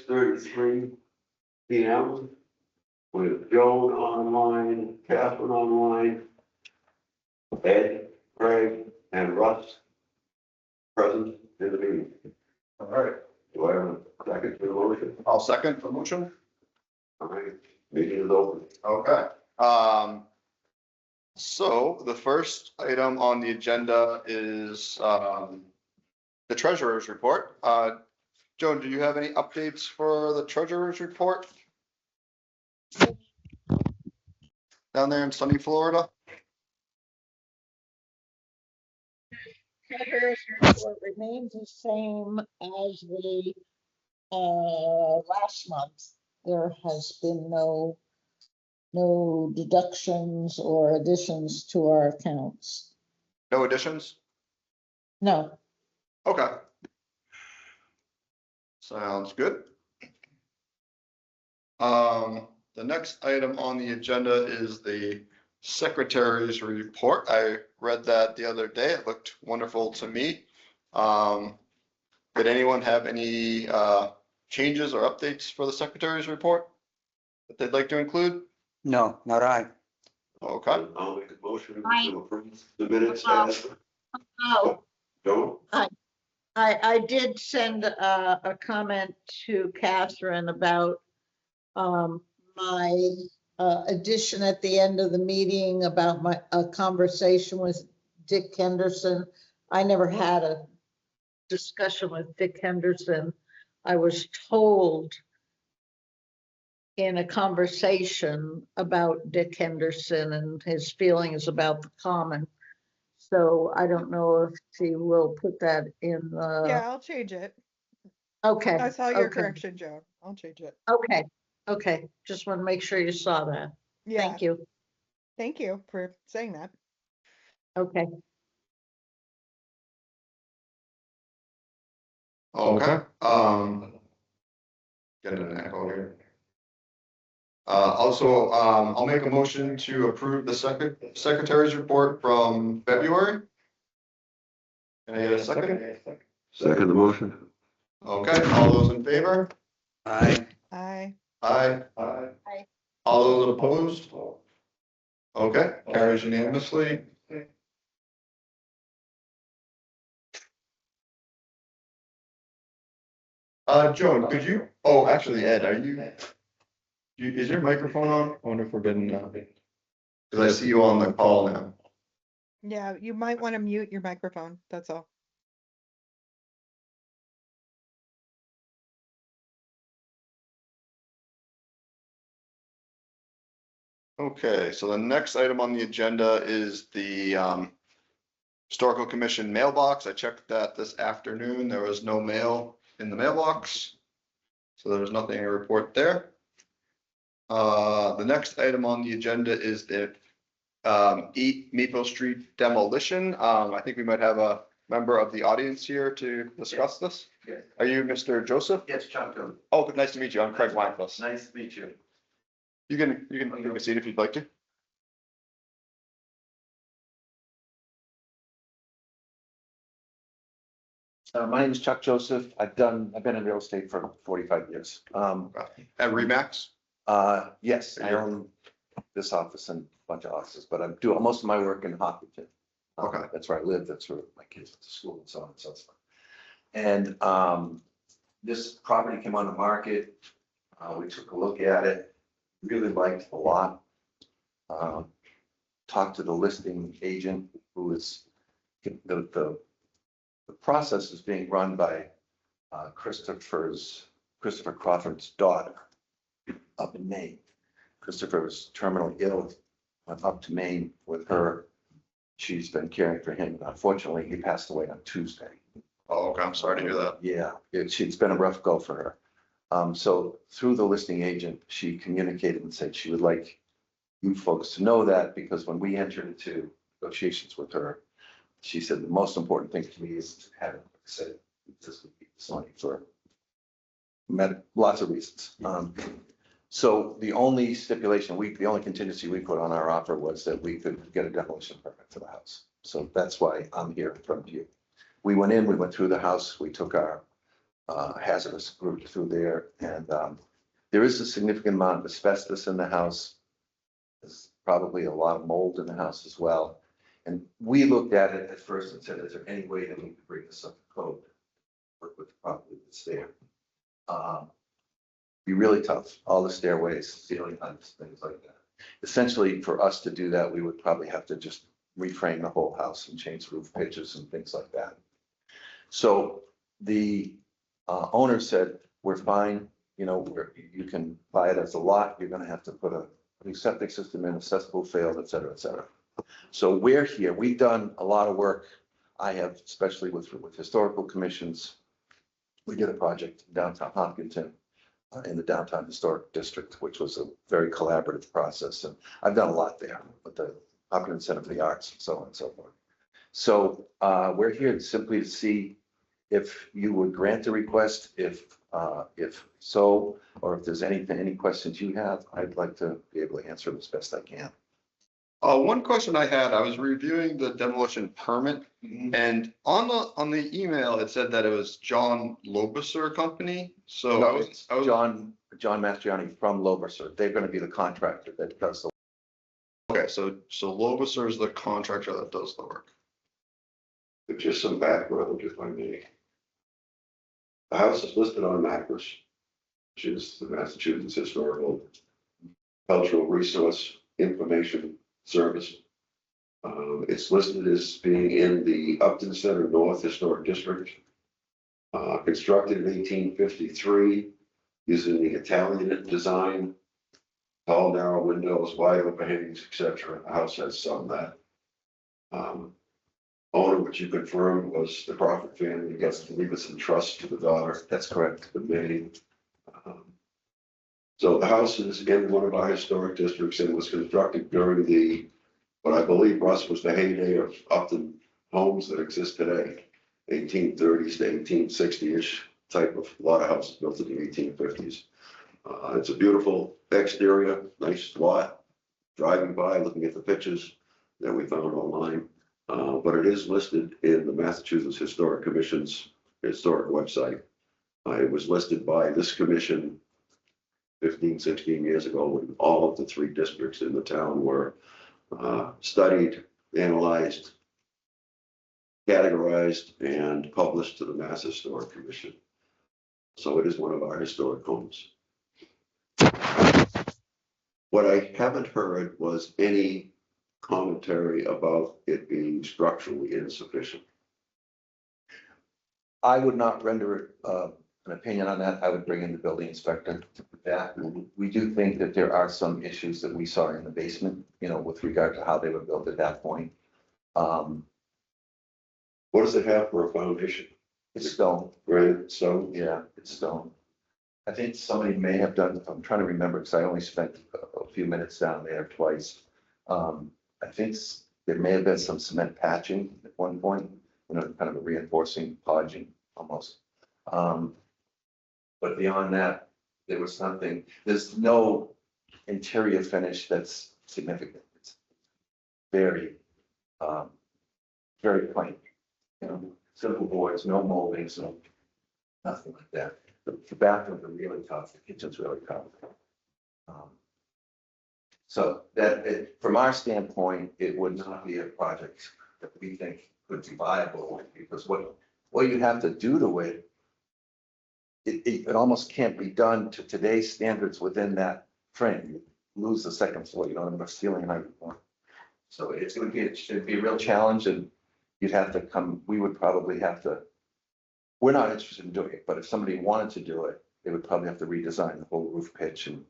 6:33 p.m. with Joan online, Catherine online, Ed, Craig, and Russ present in the meeting. All right, Do I have a second to the motion? I'll second the motion. All right, meeting is open. Okay. So the first item on the agenda is, the treasurer's report. Joan, do you have any updates for the treasurer's report? Down there in sunny Florida? Treasurer's report remains the same as the last month. There has been no deductions or additions to our accounts. No additions? No, Okay. Sounds good. The next item on the agenda is the secretary's report. I read that the other day. It looked wonderful to me. Did anyone have any changes or updates for the secretary's report that they'd like to include? No, not I. Okay. I'll make a motion Aye. to approve the minutes as. oh, Joan? I did send a comment to Catherine about my addition at the end of the meeting about my conversation with Dick Henderson. I never had a discussion with Dick Henderson. I was told in a conversation about Dick Henderson and his feelings about the common. So I don't know if she will put that in the. Yeah, I'll change it. Okay. I saw your okay, correction, Joan. I'll change it. Okay, okay. Just want to make sure you saw that. Yeah, Thank you. thank you for saying that. Okay. Okay. Getting an echo here. Also, I'll make a motion to approve the secretary's report from February. Can I get a second? Second the motion. Okay, all those in favor? I, I, Aye. Aye. All those opposed? Okay, carries unanimously. Joan, could you, oh, actually, Ed, is your microphone on? I wonder if we're getting, because I see you on the call now. yeah, you might want to mute your microphone. That's all. Okay, so the next item on the agenda is the Historical Commission mailbox. I checked that this afternoon. There was no mail in the mailbox. So there was nothing to report there. The next item on the agenda is the 8 Maple Street demolition. I think we might have a member of the audience here to discuss this. Yes. Are you Mr. Joseph? Yes, Chuck, Oh, nice to meet you. I'm Craig Weinfuss. nice to meet you. You can take a seat if you'd like to. My name is Chuck Joseph. I've been in real estate for 45 years. At Remax? Yes, I own this office and a bunch of offices, but I'm doing most of my work in Hopkinton. Okay. That's where I live. That's where my kids go to school and so on and so forth. And this property came on the market. We took a look at it, really liked the lot. Talked to the listing agent who is the process is being run by Christopher Crawford's daughter up in Maine. Christopher was terminally ill, went up to Maine with her. She's been caring for him. Unfortunately, he passed away on Tuesday. Oh, okay. I'm sorry to hear that. Yeah, it's been a rough go for her. So through the listing agent, she communicated and said she would like you folks to know that, because when we entered into negotiations with her, she said the most important thing to me is to have it said this would be this money for lots of reasons. So the only stipulation, the only contingency we put on our offer was that we could get a demolition permit for the house. So that's why I'm here in front of you. We went through the house, we took our hazardous group through there. And there is a significant amount of asbestos in the house. There's probably a lot of mold in the house as well. And we looked at it at first and said, is there any way that we could bring this up to code? Work with the property that's there. Be really tough, all the stairways, ceiling heights, things like that. Essentially, for us to do that, we would probably have to just reframe the whole house and change roof pitches and things like that. So the owner said, we're fine, you know, you can buy it as a lot, you're gonna have to put a new septic system in, a cesspool failed, et cetera, et cetera. So we're here, we've done a lot of work. I have, especially with historical commissions. We did a project in downtown Hopkinton, in the downtown historic district, which was a very collaborative process. And I've done a lot there with the Hopkinton Center for the Arts and so on and so forth. So we're here simply to see if you would grant the request, if so, or if there's any questions you have, I'd like to be able to answer them as best I can. One question I had, I was reviewing the demolition permit, and on the email, it said that it was John Lobiser Company. So No, it's John Mastriani from Loberser. They're going to be the contractor that does the. Okay, so Lobiser is the contractor that does the work. But just some background, if I may. The house is listed on MACRIS, which is the Massachusetts Historical Cultural Resource Information Service. It's listed as being in the Upton Center North Historic District. Constructed in 1853, using the Italian design, tall, narrow windows, wide overhangs, etc. The house has some of that. Owner, which you confirmed, was the Crawford family. You guys leave us in trust to the daughter. That's correct. The maid. So the house is in one of our historic districts and was constructed during what I believe, Russ, was the heyday of Upton homes that exist today. 1830s to 1860-ish type of, a lot of houses built in the 1850s. It's a beautiful exterior, nice lot. Driving by, looking at the pictures that we found online. But it is listed in the Massachusetts Historic Commission's historic website. It was listed by this commission 15, 16 years ago when all of the 3 districts in the town were studied, analyzed, categorized, and published to the Mass Historic Commission. So it is one of our historic homes. What I haven't heard was any commentary about it being structurally insufficient. I would not render an opinion on that. I would bring in the building inspector. That we do think that there are some issues that we saw in the basement, you know, with regard to how they were built at that point. What does it have for a foundation? It's stone. Granite, stone? Yeah, it's stone. I think somebody may have done, I'm trying to remember because I only spent a few minutes down there twice. I think there may have been some cement patching at one point, you know, kind of a reinforcing podging almost. But beyond that, there was nothing, there's no interior finish that's significant. It's very, very plain, you know, simple boards, no moldings, no, nothing like that. The bathrooms are really tough, the kitchen's really tough. So that, from our standpoint, it would not be a project that we think could be viable, because what you have to do to it, it almost can't be done to today's standards within that frame. You lose the second floor, you don't have enough ceiling height. So it'd be a real challenge, and you'd have to come, we would probably have to, we're not interested in doing it, but if somebody wanted to do it, they would probably have to redesign the whole roof pitch, and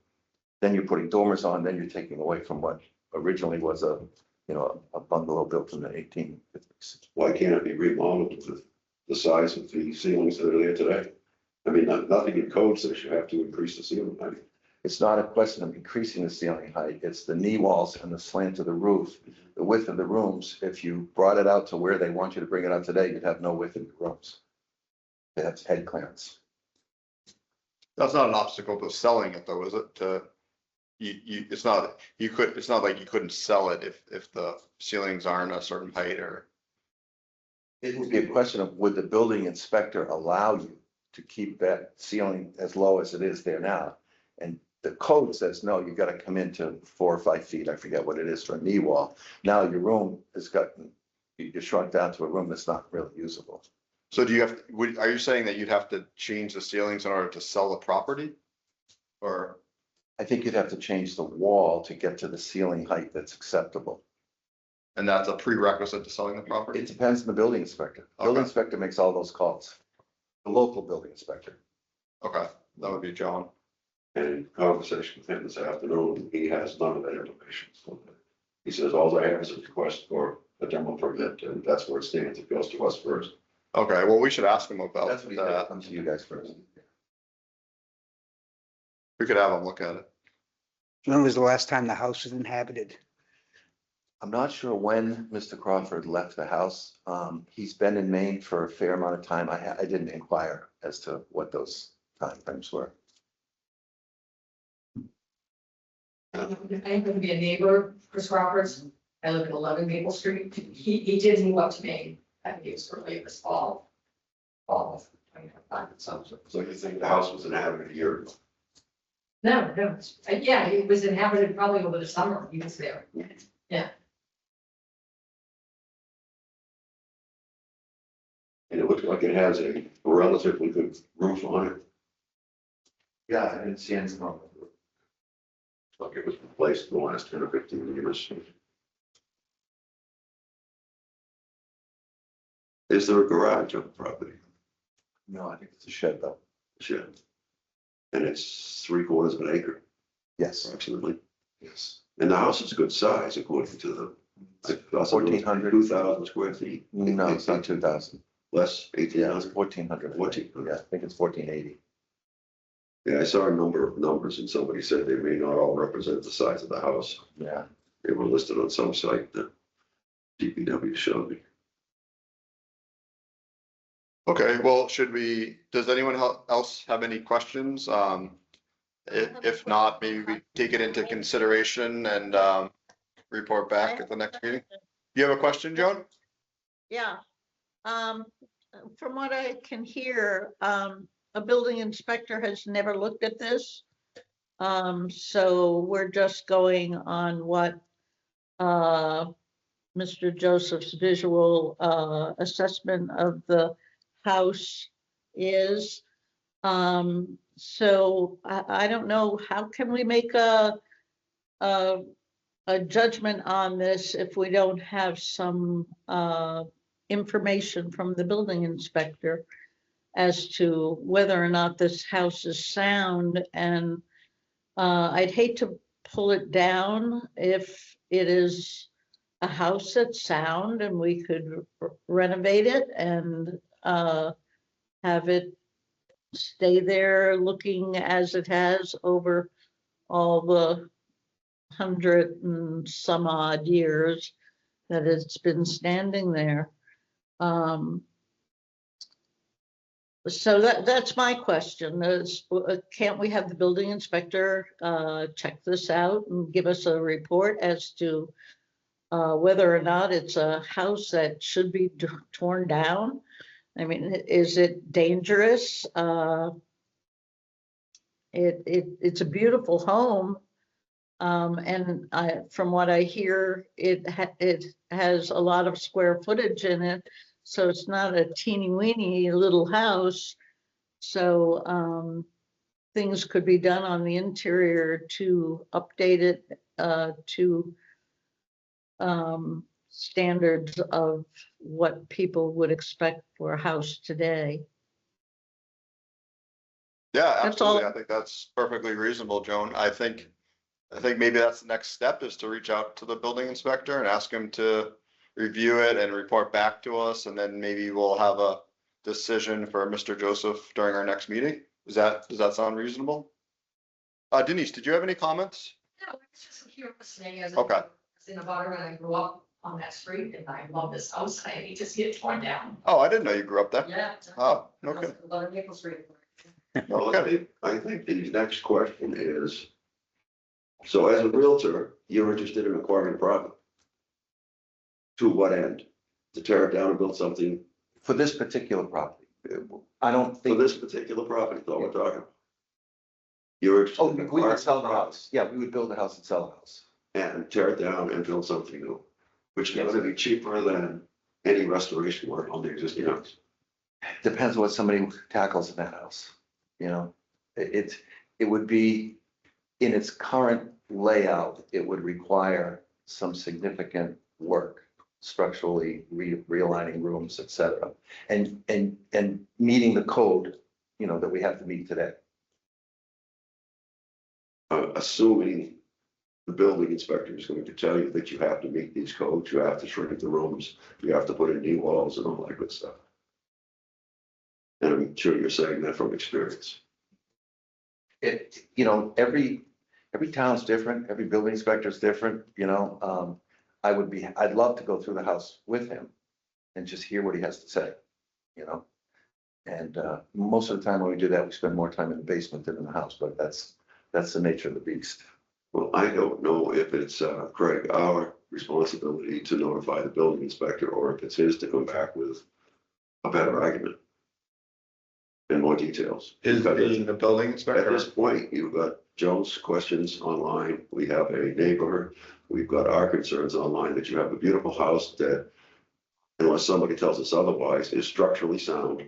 then you're putting dormers on, then you're taking away from what originally was a bungalow built in the 1850s. Why can't it be remodeled to the size of the ceilings that are there today? I mean, nothing in code says you have to increase the ceiling height. It's not a question of increasing the ceiling height, it's the knee walls and the slant of the roof, the width of the rooms. If you brought it out to where they want you to bring it out today, you'd have no width in the rooms. That's head clearance. That's not an obstacle to selling it though, is it? It's not like you couldn't sell it if the ceilings aren't a certain height, or. It would be a question of, would the building inspector allow you to keep that ceiling as low as it is there now. And the code says, no, you gotta come into 4 or 5 feet, I forget what it is for a knee wall. Now your room has gotten, you shrunk down to a room that's not really usable. So do you have, are you saying that you'd have to change the ceilings in order to sell the property? Or, I think you'd have to change the wall to get to the ceiling height that's acceptable. and that's a prerequisite to selling the property? It depends on the building inspector. Building Okay. inspector makes all those calls. The local building inspector. Okay, that would be John. And in conversation with him this afternoon, he has none of that information. So he says, all I have is a request for a demo permit, and that's where it stands. It goes to us first. Okay, well, we should ask him about That's what he said, that. come to you guys first. We could have him look at it. When was the last time the house was inhabited? I'm not sure when Mr. Crawford left the house. He's been in Maine for a fair amount of time. I didn't inquire as to what those timeframes were. I happen to be a neighbor, Chris Roberts. I live at 11 Maple Street. He did move up to Maine. I think it was early this fall. Fall of 2025. So you think the house was inhabited a year ago? No, yeah, it was inhabited probably over the summer. He was there. And it looks like it has a relatively good roof on it. Yeah, I didn't see anything wrong with it. Like it was replaced in the last 10 or 15 years. Is there a garage on the property? No, I think it's a shed though. Shed. And it's 3/4 of an acre Yes, approximately. yes. And the house is good size according to the. 1,400. 2,000 square feet. No, it's not 2,000. Less, Yeah, it's 18,000. 1,400. 1,400. Yeah, I think it's 1,480. Yeah, I saw a number of numbers and somebody said they may not all represent the size of the house. Yeah. They were listed on some site that DPW showed me. Okay, well, does anyone else have any questions? If not, maybe we take it into consideration and, report back at the next meeting. You have a question, Joan? Yeah. From what I can hear, a building inspector has never looked at this. So we're just going on what Mr. Joseph's visual assessment of the house is. So I don't know, how can we make a judgment on this if we don't have some information from the building inspector as to whether or not this house is sound? And I'd hate to pull it down if it is a house that's sound and we could renovate it and have it stay there looking as it has over all the 100 and some odd years that it's been standing there. So that's my question is, can't we have the building inspector check this out and give us a report as to whether or not it's a house that should be torn down? I mean, is it dangerous? It's a beautiful home. And from what I hear, it has a lot of square footage in it. So it's not a teeny weeny little house. So things could be done on the interior to update it to standards of what people would expect for a house today. Yeah, That's all. absolutely. I think that's perfectly reasonable, Joan. I think maybe that's the next step, is to reach out to the building inspector and ask him to review it and report back to us, and then maybe we'll have a decision for Mr. Joseph during our next meeting. Does that sound reasonable? Denise, did you have any comments? No, it's just here listening as Okay. in a butter, and I grew up on that street, and I love this house. I hate to see it torn down. Oh, I didn't know you grew up there. Yeah. Oh, okay. 11 Maple Street. Well, I think the next question is, so as a realtor, you're interested in acquiring property. To what end? To tear it down and build something? For this particular property, I don't For think, this particular property, that's all we're talking about. You're. oh, we would sell the house. Yeah, we would build a house and sell a house. And tear it down and build something new, which is Yes. gonna be cheaper than any restoration work on the existing house. Depends what somebody tackles in that house, you know? It would be, in its current layout, it would require some significant work, structurally realigning rooms, et cetera. And meeting the code, you know, that we have to meet today. Assuming the building inspector is going to tell you that you have to meet these codes, you have to shrink the rooms, you have to put in knee walls and all that good stuff. And I'm sure you're saying that from experience. You know, every town's different, every building inspector is different, you know? I'd love to go through the house with him and just hear what he has to say, you know? And, most of the time when we do that, we spend more time in the basement than in the house, but that's the nature of the beast. Well, I don't know if it's, Craig, our responsibility to notify the building inspector, or if it's his to come back with a better argument and more details. Is Because being the building at inspector? this point, you've got Joe's questions online, we have a neighbor, we've got our concerns online, that you have a beautiful house that, unless somebody tells us otherwise, is structurally sound,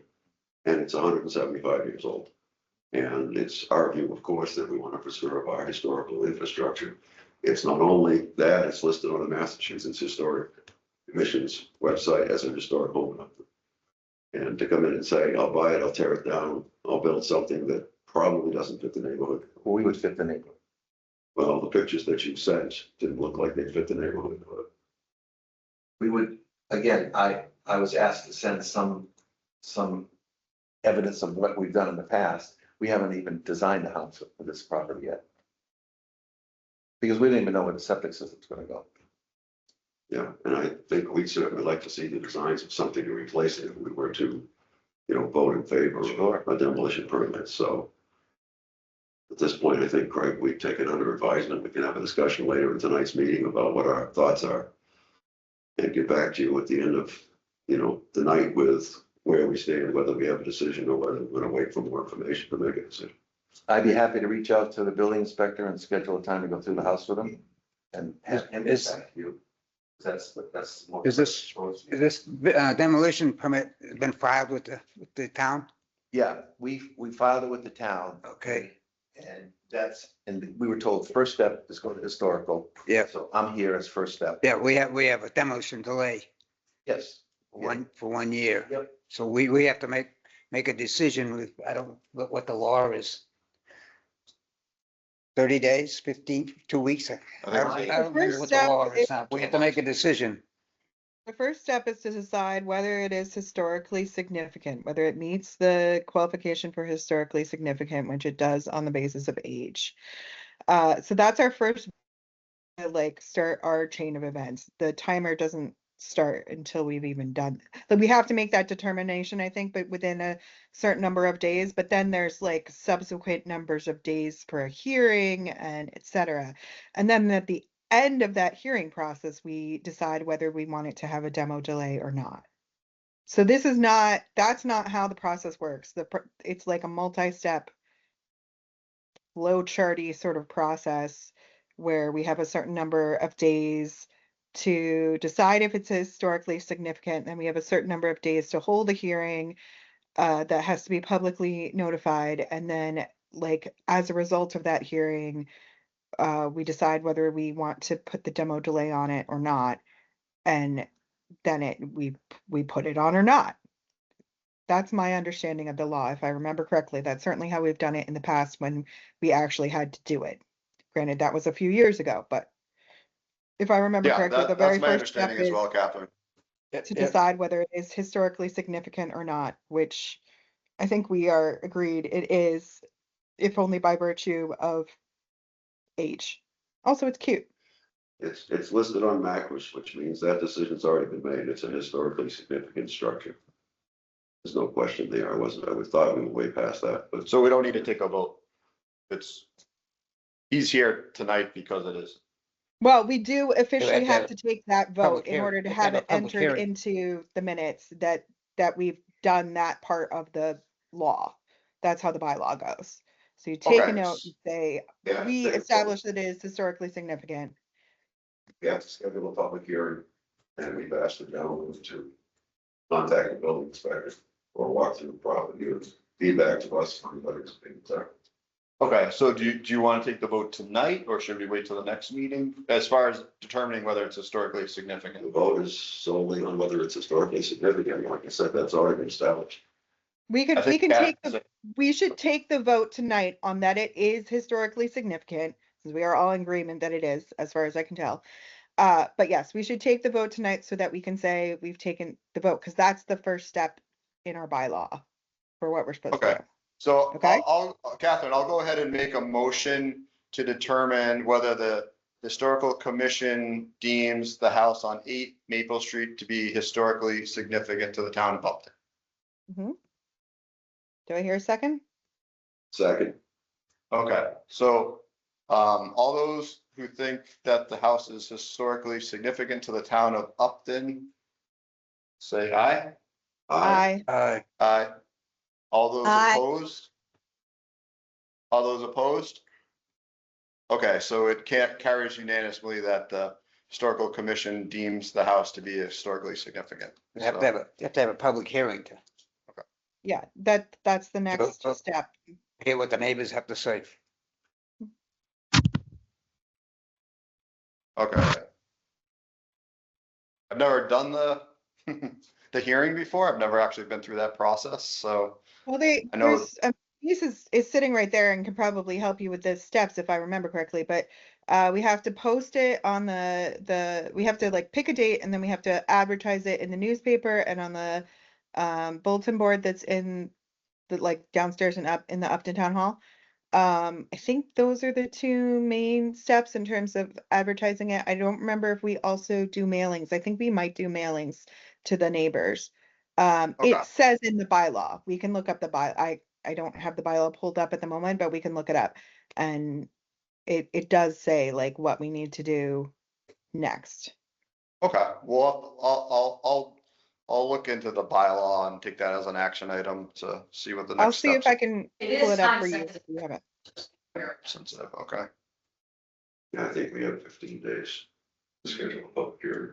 and it's 175 years old. And it's our view, of course, that we want to preserve our historical infrastructure. It's not only that, it's listed on the Massachusetts Historic Commission's website as a historic home. And to come in and say, I'll buy it, I'll tear it down, I'll build something that probably doesn't fit the neighborhood. Well, we would fit the neighborhood. Well, the pictures that you sent didn't look like they fit the neighborhood. We would, again, I was asked to send some evidence of what we've done in the past. We haven't even designed the house for this property yet. Because we didn't even know where the septic system's gonna go. Yeah, and I think we'd certainly like to see the designs of something to replace it if we were to, you know, vote in favor of a demolition permit, so. At this point, I think, Craig, we've taken under advisement. We can have a discussion later in tonight's meeting about what our thoughts are. And get back to you at the end of, you know, the night with where we stand, whether we have a decision or whether we're gonna wait for more information to make a decision. I'd be happy to reach out to the building inspector and schedule a time to go through the house with him and have him get back to you. That's. Is this demolition permit been filed with the town? Yeah, we filed it with the town. Okay. And we were told first step is go to historical. Yeah. So I'm here as first step. Yeah, we have a demolition delay Yes. for 1 year. Yep. So we have to make a decision with, I don't know what the law is. 30 days, 15, 2 weeks. I don't remember what the law is now. We have to make a decision. The first step is to decide whether it is historically significant, whether it meets the qualification for historically significant, which it does on the basis of age. So that's our first, like, start our chain of events. The timer doesn't start until we've even done, but we have to make that determination, I think, but within a certain number of days. But then there's like subsequent numbers of days for a hearing and etc. And then at the end of that hearing process, we decide whether we want it to have a demo delay or not. So this is not, that's not how the process works. It's like a multi-step flow charty sort of process where we have a certain number of days to decide if it's historically significant, and we have a certain number of days to hold a hearing that has to be publicly notified, and then, like, as a result of that hearing, we decide whether we want to put the demo delay on it or not, and then we put it on or not. That's my understanding of the law, if I remember correctly. That's certainly how we've done it in the past when we actually had to do it. Granted, that was a few years ago, but if I remember Yeah, correctly, the very that's my first step understanding as is well, Catherine. to decide whether it is historically significant or not, which I think we are agreed it is, if only by virtue of age. Also, it's cute. It's listed on MACRIS, which means that decision's already been made. It's a historically significant structure. There's no question there. I thought we were way past that, but So we don't need to take a vote. He's here tonight because it is. Well, we do officially have to have have to take that public vote in hearing. order to We have have a it public entered hearing. into the minutes that we've done that part of the law. That's how the bylaw goes. So you take a Okay. note and say, Yeah, we they- established that it is historically significant. We have to schedule a public hearing, and we've asked the gentleman to contact the building inspector or walk through the property and feedback to us on what it's being done. Okay, so do you want to take the vote tonight, or should we wait till the next meeting, as far as determining whether it's historically The significant? vote is solely on whether it's historically significant. Like I said, that's already been established. We I could, think we can take, Kat- we should take the vote tonight on that it is historically significant, since we are all in agreement that it is, as far as I can tell. But yes, we should take the vote tonight so that we can say we've taken the vote, because that's the first step in our bylaw for what we're supposed to Okay. do. So Okay. Catherine, I'll go ahead and make a motion to determine whether the historical commission deems the house on 8 Maple Street to be historically significant to the town of Upton. Do I hear a second? Second, Okay, so all those who think that the house is historically significant to the town of Upton, say aye. aye. Aye. All those Aye. opposed? All those opposed? Okay, so it carries unanimously that the historical commission deems the house to be historically significant. You have to have a public hearing to Yeah, that's the next so- step. hear what the neighbors have to say. Okay. I've never done the, the hearing before. I've never actually been through that process, so. Well, I know- there's, Denise is sitting right there and can probably help you with the steps if I remember correctly, but we have to post it on we have to like pick a date and then we have to advertise it in the newspaper and on the bulletin board that's in the like downstairs and up in the Upton Town Hall. I think those are the two main steps in terms of advertising it. I don't remember if we also do mailings. I think we might do mailings to the neighbors. Okay. It says in the bylaw, we can look up the I don't have the bylaw pulled up at the moment, but we can look it up. And it does say like what we need to do next. Okay, well, I'll look into the bylaw and take that as an action item to see what the I'll next see if steps. I can It pull is it up time for you sensitive. if you have it. Sensitive, okay. Yeah, I think we have 15 days to schedule a public hearing.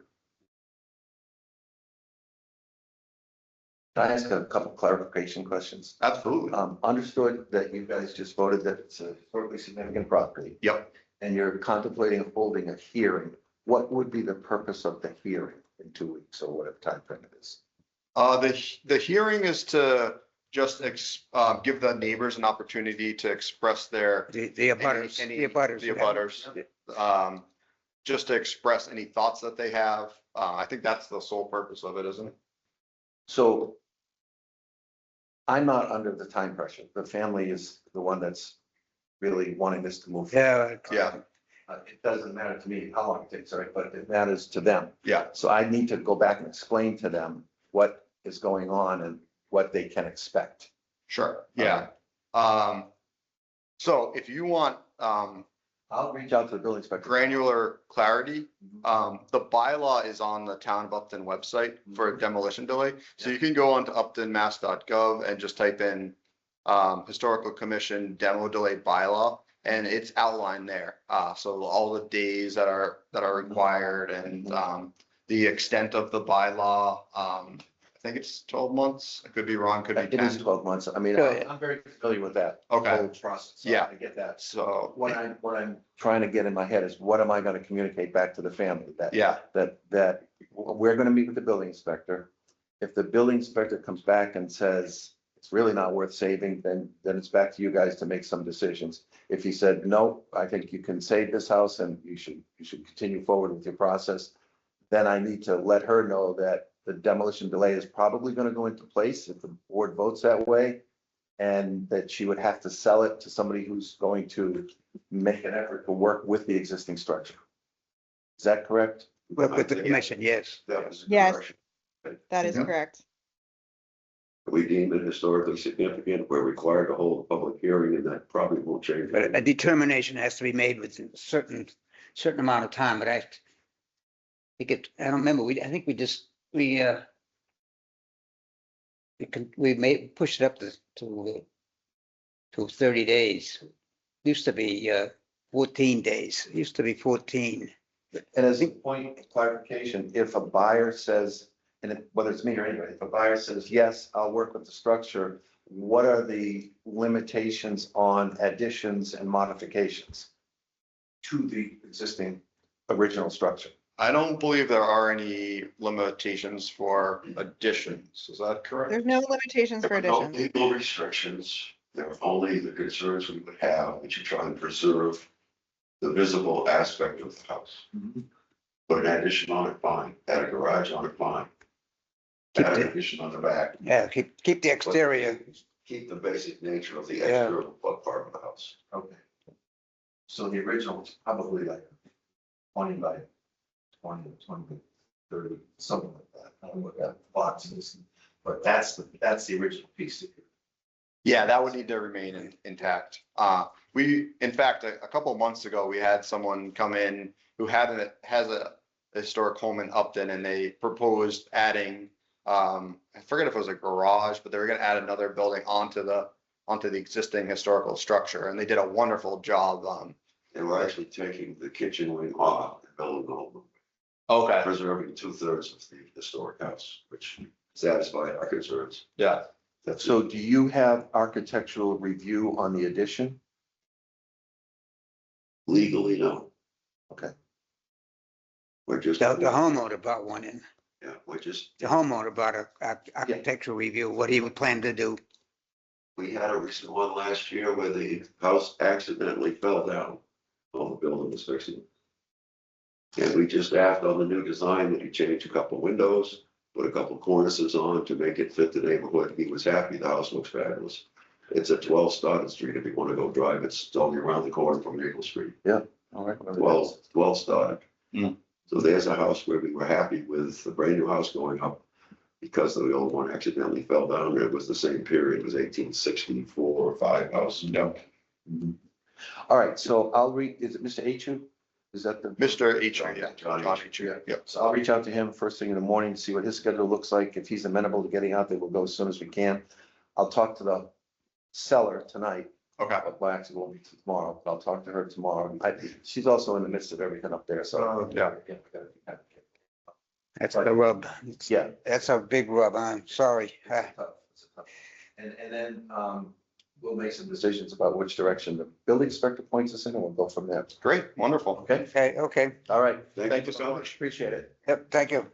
Can I ask a couple clarification questions? Absolutely. Understood that you guys just voted that it's a historically significant property Yep. and you're contemplating holding a hearing. What would be the purpose of the hearing in 2 weeks or whatever timeframe it is? The hearing is to just give the neighbors an opportunity to express their, The abutters, any- the abutters. the abutters. Just to express any thoughts that they have. I think that's the sole purpose of it, isn't it? So I'm not under the time pressure. The family is the one that's really wanting this to move. forward. Yeah. Yeah, It doesn't matter to me how long it takes, right? But it matters to them. yeah, So I need to go back and explain to them what is going on and what they can expect. sure, yeah. So if you want, I'll reach out to the building inspector. granular clarity, the bylaw is on the Town of Upton website for a demolition delay. So you can go onto uptonmass.gov and just type in Historical Commission demo delay bylaw, and it's outlined there. So all the days that are required and the extent of the bylaw. I think it's 12 months. I could be wrong, could be It is 10. 12 months. I mean, Sure. I'm very familiar with that. Okay. whole process. So Yeah. I get that. So, What I'm trying to get in my head is what am I gonna communicate back to the family? yeah, That we're gonna meet with the building inspector. If the building inspector comes back and says it's really not worth saving, then it's back to you guys to make some decisions. If he said, no, I think you can save this house and you should continue forward with your process, then I need to let her know that the demolition delay is probably gonna go into place if the board votes that way. And that she would have to sell it to somebody who's going to make an effort to work with the existing structure. Is that correct? With the commission, yes. That was the Yes. direction. That is Mhm. correct. We deem it historically significant. We're required to hold a public hearing, and that probably won't change. But a determination has to be made within a certain amount of time, but I don't remember, I think we we may push it up to 30 days. Used to be 14 days, used to be 14. And as a point of clarification, if a buyer says, whether it's me or anybody, if a buyer says, yes, I'll work with the structure, what are the limitations on additions and modifications to the existing original structure? I don't believe there are any limitations for additions. Is that correct? There's no limitations for There are no addition. legal restrictions. There are only the concerns we would have, that you try and preserve the visible aspect of the house. Put an addition on it, fine. Add a garage on it, fine. Keep Add an the- addition on the back. Yeah, keep the exterior. Keep the basic nature of the Yeah. exterior part of the house. Okay. So the original is probably like 20 by 20, 20 by 30, something like that. I don't know what that box is, but that's the original piece. Yeah, that would need to remain intact. We, in fact, a couple of months ago, we had someone come in who has a historic home in Upton, and they proposed adding, I forget if it was a garage, but they were gonna add another building onto the existing historical structure, and they did a wonderful job. They were actually taking the kitchen wing off and building the whole, Okay. preserving 2/3 of the historic house, which satisfied our concerns. Yeah. That's So do you have architectural review on the addition? legally, no. Okay. We're just. The homeowner brought one in. Yeah, we're just, The homeowner brought a architectural review, what he would plan to do. we had a recent one last year where the house accidentally fell down while the building was fixing. And we just asked on the new design that he change a couple windows, put a couple cornices on to make it fit the neighborhood. He was happy. The house looks fabulous. It's at 12 Stoddard Street. If you want to go drive, it's only around the corner from Maple Street. All right. 12 Stoddard. Mm. So there's a house where we were happy with the brand new house going up because the old one accidentally fell down. And it was the same period. It was 1864 or 5 house. No. All right, so I'll read, is it Mr. Achu? Is that the? Mr. H, yeah. John H. Yep. So I'll reach out to him first thing in the morning to see what his schedule looks like. If he's amenable to getting out there, we'll go as soon as we can. I'll talk to the seller tonight. Okay. Well, actually, it won't be tomorrow, but I'll talk to her tomorrow. She's also in the midst of everything up there, so. Yeah. That's the rub. Yeah. That's a big rub. I'm sorry. And then, we'll make some decisions about which direction the building inspector points us in, and we'll go from there. Great, wonderful. Okay, Okay, all right. Thank you so much. Appreciate it. yep, thank you.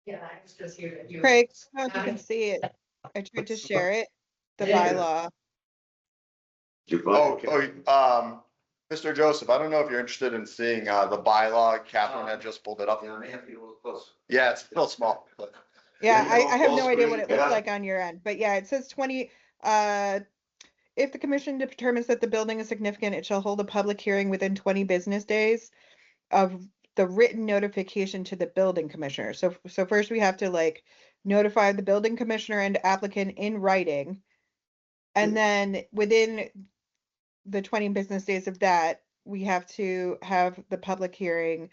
Yeah, I was just here that you. Craig, I don't know if you can see it. I tried to share it, the Yeah. bylaw. You Oh, find- Mr. Joseph, I don't know if you're interested in seeing, the bylaw. Catherine had just pulled it up. Yeah, I may have to get a little closer. Yeah, it's still small, but Yeah, Yeah, I have full no idea what it screen, looks yeah. like on your end, but yeah, it says 20, if the commission determines that the building is significant, it shall hold a public hearing within 20 business days of the written notification to the building commissioner. So first we have to like notify the building commissioner and applicant in writing. And then within the 20 business days of that, we have to have the public hearing.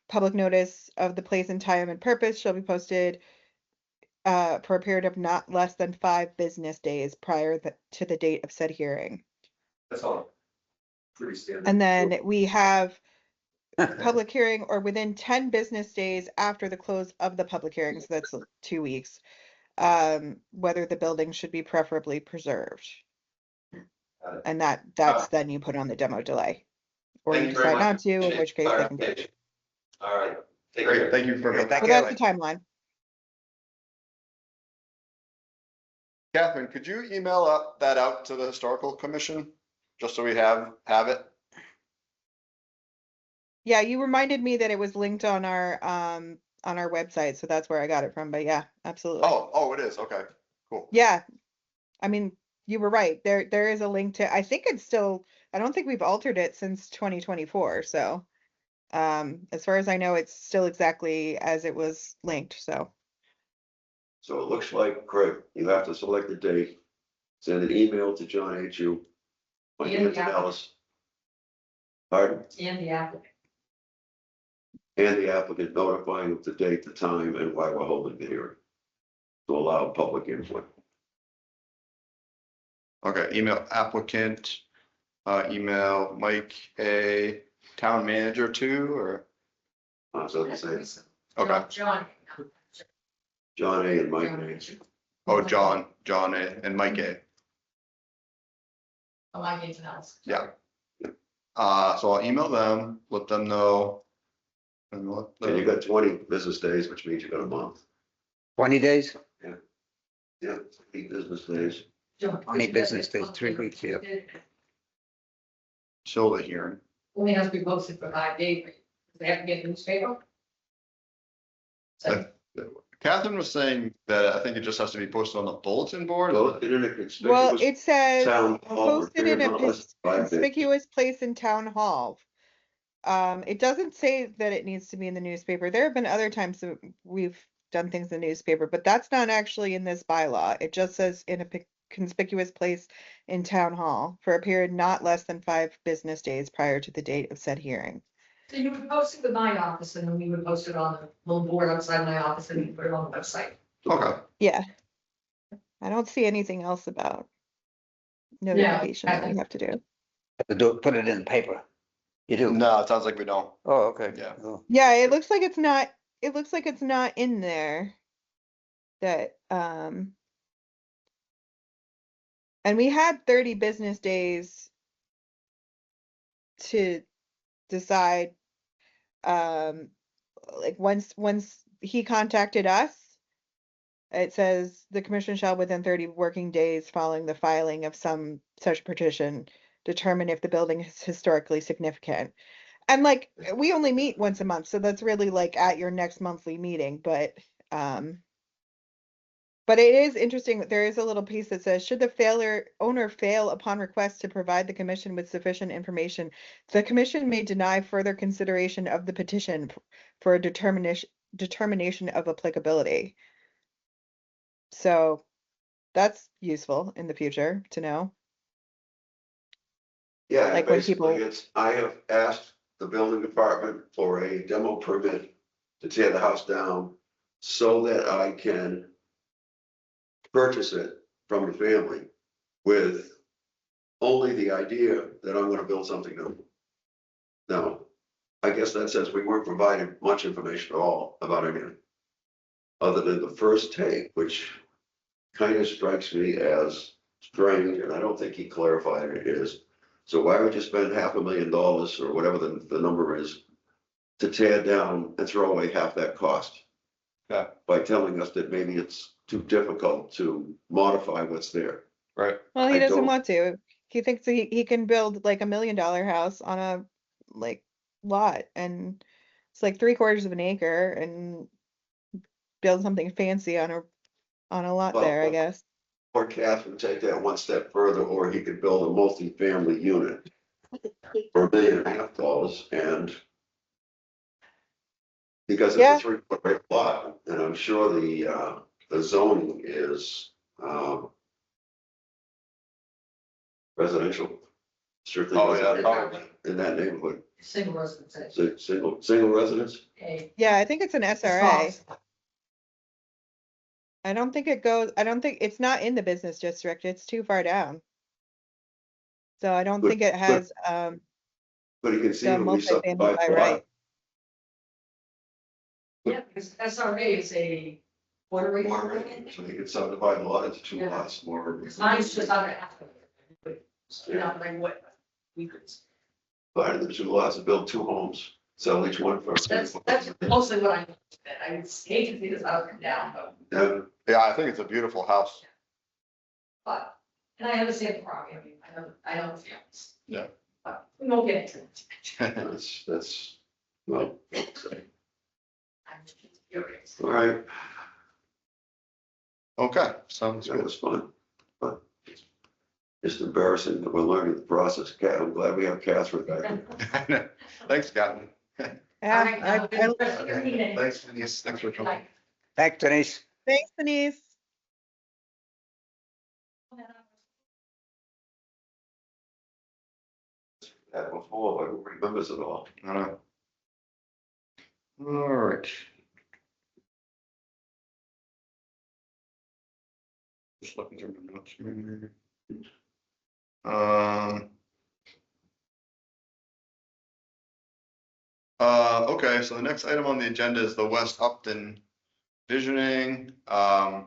Public notice of the place and time and purpose shall be posted for a period of not less than 5 business days prior to the date of said hearing. That's all. Pretty standard. And then we have public hearing or within 10 business days after the close of the public hearing, so that's 2 weeks, whether the building should be preferably preserved. Got it. And that's then you put on the demo delay. Or you Thank you very decide not much. to, in which case they can do it. All right. Take great, care. thank you for. Okay, thank So you. that's the timeline. Catherine, could you email that out to the historical commission, just so we have it? Yeah, you reminded me that it was linked on our website, so that's where I got it from, but yeah, absolutely. Oh, it is, okay, cool. Yeah, I mean, you were right. There is a link to, I think it's still, I don't think we've altered it since 2024, so as far as I know, it's still exactly as it was linked, so. So it looks like, Craig, you have to select a date, send an email to John H.U. And the Ellis. Pardon? And the applicant. And the applicant notifying of the date, the time, and why we're holding the hearing. to allow public input. Okay, email applicant, email Mike A, town manager too, or, So to say, okay. John. John A. and Mike A. Oh, John A and Mike A. Oh, I need to know. Yeah. So I'll email them, let them know. And let And you them, got 20 business days, which means you got a month. 20 days? Yeah, 8 business days. Only business days, 3 weeks, yeah. show the hearing. Only has to be posted for 5 days. They have to get a newspaper. So, Catherine was saying that I think it just has to be posted on the bulletin board. Well, in a Well, conspicuous it says town hall. posted in a not less than 5 days. conspicuous place in town hall. It doesn't say that it needs to be in the newspaper. There have been other times that we've done things in the newspaper, but that's not actually in this bylaw. It just says in a conspicuous place in town hall for a period not less than 5 business days prior to the date of said hearing. so you would post it with my office and then we would post it on the little board outside my office and we put it on the website. Okay, Yeah. I don't see anything else about notification that we have to do. Have to do it, put it in the paper. You do? no, it sounds like we don't. Oh, okay. Yeah. Oh. Yeah, it looks like it's not in there. That and we had 30 business days to decide like once he contacted us, it says the commission shall within 30 working days following the filing of some such petition determine if the building is historically significant. And like we only meet once a month, so that's really like at your next monthly meeting, but it is interesting. There is a little piece that says, should the owner fail upon request to provide the commission with sufficient information, the commission may deny further consideration of the petition for a determination of applicability. So that's useful in the future to know. Yeah, Like when basically, people- I have asked the building department for a demo permit to tear the house down so that I can purchase it from the family with only the idea that I'm gonna build something new. Now, I guess that says we weren't provided much information at all about anything, other than the first take, which kind of strikes me as strange, and I don't think he clarified it is. So why would you spend $500,000 or whatever the number is to tear down and throw away half that cost? Yeah. By telling us that maybe it's too difficult to modify what's there. Right. Well, he I doesn't don't- want to. He thinks he can build like $1 million house on a like lot, and it's like 3/4 of an acre, and build something fancy on a lot Well, there, I guess. Or Catherine take that one step further, or he could build a multi-family unit for $1.5 million and because it's Yeah. a 3-foot lot, and I'm sure the zoning is, residential. Strictly Oh, yeah, residential in that neighborhood. Single residence. Single residence? A. Yeah, I think it's an SRA. I don't think it's not in the business district. It's too far down. So I don't But- think it has But he can the see multifamily subdivide by the lot. right. Yeah, because SRA is a quarter acre. So he can subdivide the lot into 2 Yeah. lots more. Mine's just under half of it. You know, like what we could. Divided the 2 lots and build 2 homes, sell each one for. That's mostly what I hate to see this up and down, Yeah, Yeah, I think it's a beautiful house. but, and I understand the problem, I mean, I know the feelings. Yeah. But we won't get into it. that's, well, I'm just curious. all right, Okay, sounds that good. was fun, but it's just embarrassing that we're learning the process. I'm glad we have Catherine back. Thanks, Captain. All Yeah, right, have a good rest of your meeting. Thanks, Denise. Thanks for coming. Like, Thanks, Denise. Thanks, Denise. That before, who remembers it all? I know. All right. just looking through my notes here. Okay, so the next item on the agenda is the West Upton visioning. I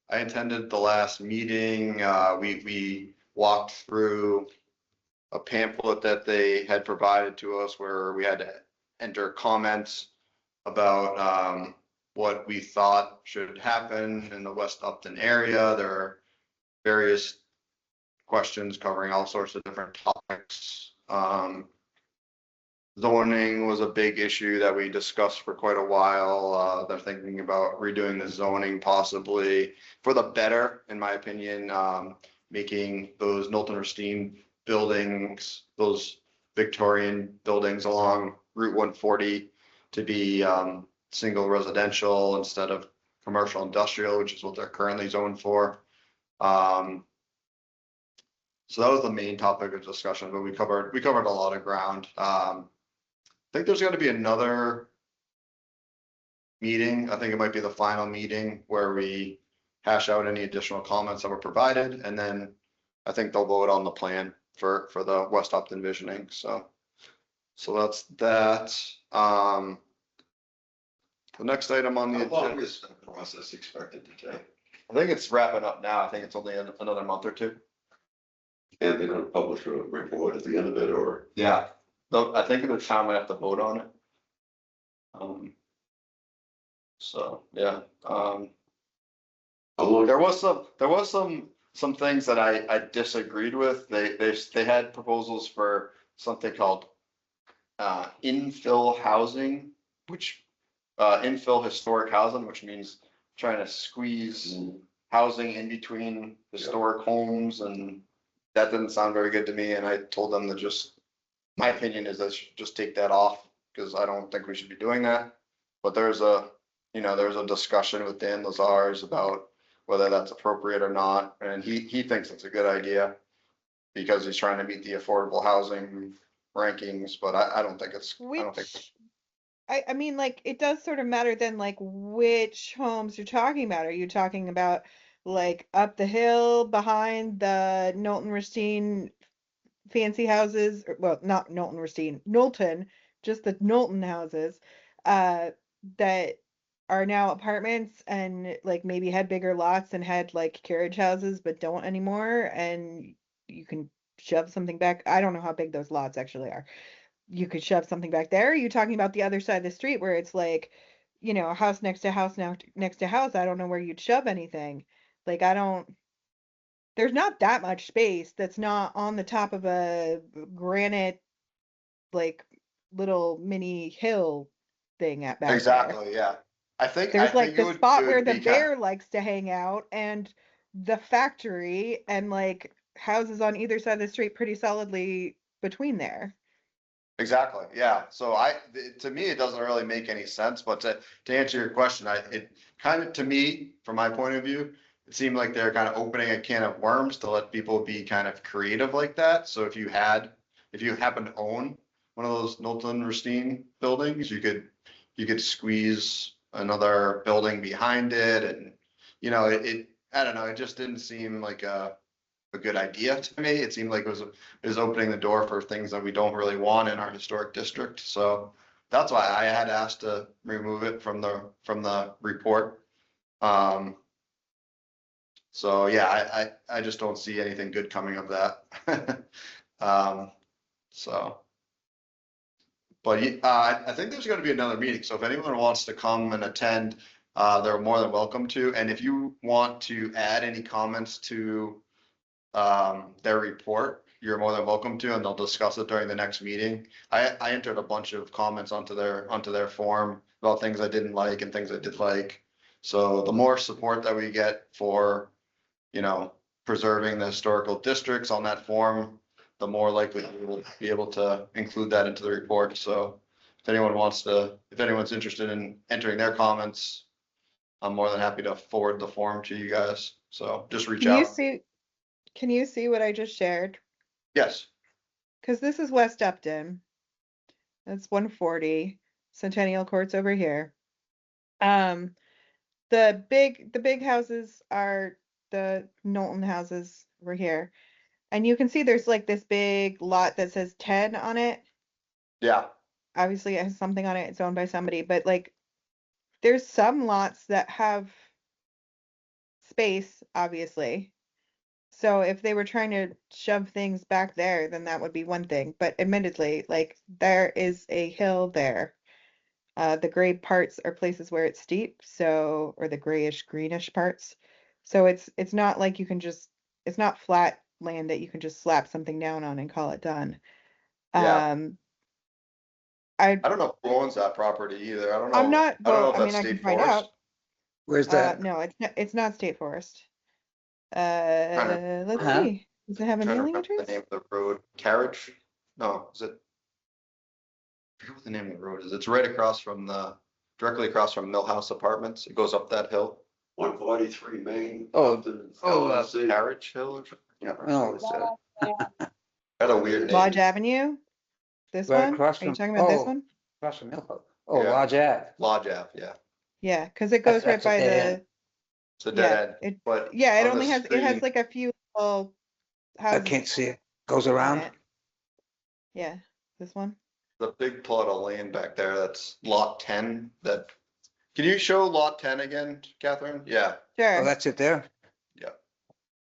attended the last meeting. We walked through a pamphlet that they had provided to us where we had to enter comments about what we thought should happen in the West Upton area. There are various questions covering all sorts of different topics. Zoning was a big issue that we discussed for quite a while. They're thinking about redoing the zoning possibly for the better, in my opinion, making those Knowlton Racine buildings, those Victorian buildings along Route 140 to be single residential instead of commercial industrial, which is what they're currently zoned for. So that was the main topic of discussion, but we covered a lot of ground. I think there's going to be another meeting. I think it might be the final meeting where we hash out any additional comments that were provided, and then I think they'll vote on the plan for the West Upton visioning. So that's that. The next item on the How long agenda, is the process expected to take? I think it's wrapping up now. I think it's only another month or two. And they're gonna publish a report at the end of it, or? Yeah. Though I think at the time we have to vote on it. So, yeah, How long? there was some things that I disagreed with. They had proposals for something called infill housing, which infill historic housing, which means trying to squeeze housing in between historic homes, and that didn't sound very good to me. And I told them to my opinion is that should just take that off, because I don't think we should be doing that. But there's a discussion with Dan Lazars about whether that's appropriate or not, and he thinks it's a good idea because he's trying to meet the affordable housing rankings, but I don't think it's, I don't think. Which, I mean, like, it does sort of matter then, like, which homes you're talking about. Are you talking about, like, up the hill behind the Knowlton Racine fancy houses, or, well, not Knowlton Racine, Knowlton, just the Knowlton houses, that are now apartments and like maybe had bigger lots and had like carriage houses but don't anymore, and you can shove something back. I don't know how big those lots actually are. You could shove something back there. Are you talking about the other side of the street where it's like, a house next to house now next to house? I don't know where you'd shove anything. Like, there's not that much space that's not on the top of a granite, like, little mini hill thing at back there. Exactly, yeah. There's like it the would- spot it where would the be kind of- bear likes to hang out, and the factory, and like houses on either side of the street pretty solidly between there. Exactly, yeah. So to me, it doesn't really make any sense, but to answer your question, it kind of, to me, from my point of view, it seemed like they're kind of opening a can of worms to let people be kind of creative like that. So if you happen to own one of those Knowlton Racine buildings, you could squeeze another building behind it, and I don't know, it just didn't seem like a good idea to me. It seemed like it was opening the door for things that we don't really want in our historic district. So that's why I had asked to remove it from the report. So yeah, I just don't see anything good coming of that. So. But I think there's going to be another meeting. So if anyone wants to come and attend, they're more than welcome to. And if you want to add any comments to their report, you're more than welcome to, and they'll discuss it during the next meeting. I entered a bunch of comments onto their form about things I didn't like and things I did like. So the more support that we get for, preserving the historical districts on that form, the more likely we will be able to include that into the report. So if anyone's interested in entering their comments, I'm more than happy to forward the form to you guys. So just reach out. Can you see what I just shared? Yes. Because this is West Upton. That's 140. Centennial Court's over here. The big houses are the Knowlton houses over here. And you can see there's like this big lot that says 10 on it. Yeah, Obviously it has something on it, it's owned by somebody, but like there's some lots that have space, obviously. So if they were trying to shove things back there, then that would be one thing. But admittedly, like there is a hill there. The gray parts are places where it's steep, so or the grayish greenish parts. So it's not like you can just it's not flat land that you can just slap something down on and call it done. Yeah. Um I I don't know who owns that property either. I'm not I don't know well, if I that's mean I can state find forest. out. Where's that? No, it's not state forest. Let's Huh? see. Does it have a Trying to mailing remember the address? name of the road. Carriage? No, is it? I forget what the name of the road is. It's right across from directly across from Millhouse Apartments. It goes up that hill. 143 Main. Oh, Upton, oh, LLC. Carriage Hill or something? Yeah. No. Had a weird name. Lodge Avenue? This Right one? across Are you from- talking about this oh. one? Across from Millhouse. Oh, Yeah. Lodge Ave. Lodge Ave, yeah. Yeah, because it goes right That's a by dead the end. It's a yeah, dead end, it but yeah, it on the only has it has screen- like a few little I houses can't see it. Goes on around. it. Yeah, this one. the big plot of land back there, that's lot 10 that, can you show lot 10 again, Catherine? Yeah, Oh, Sure. that's it there?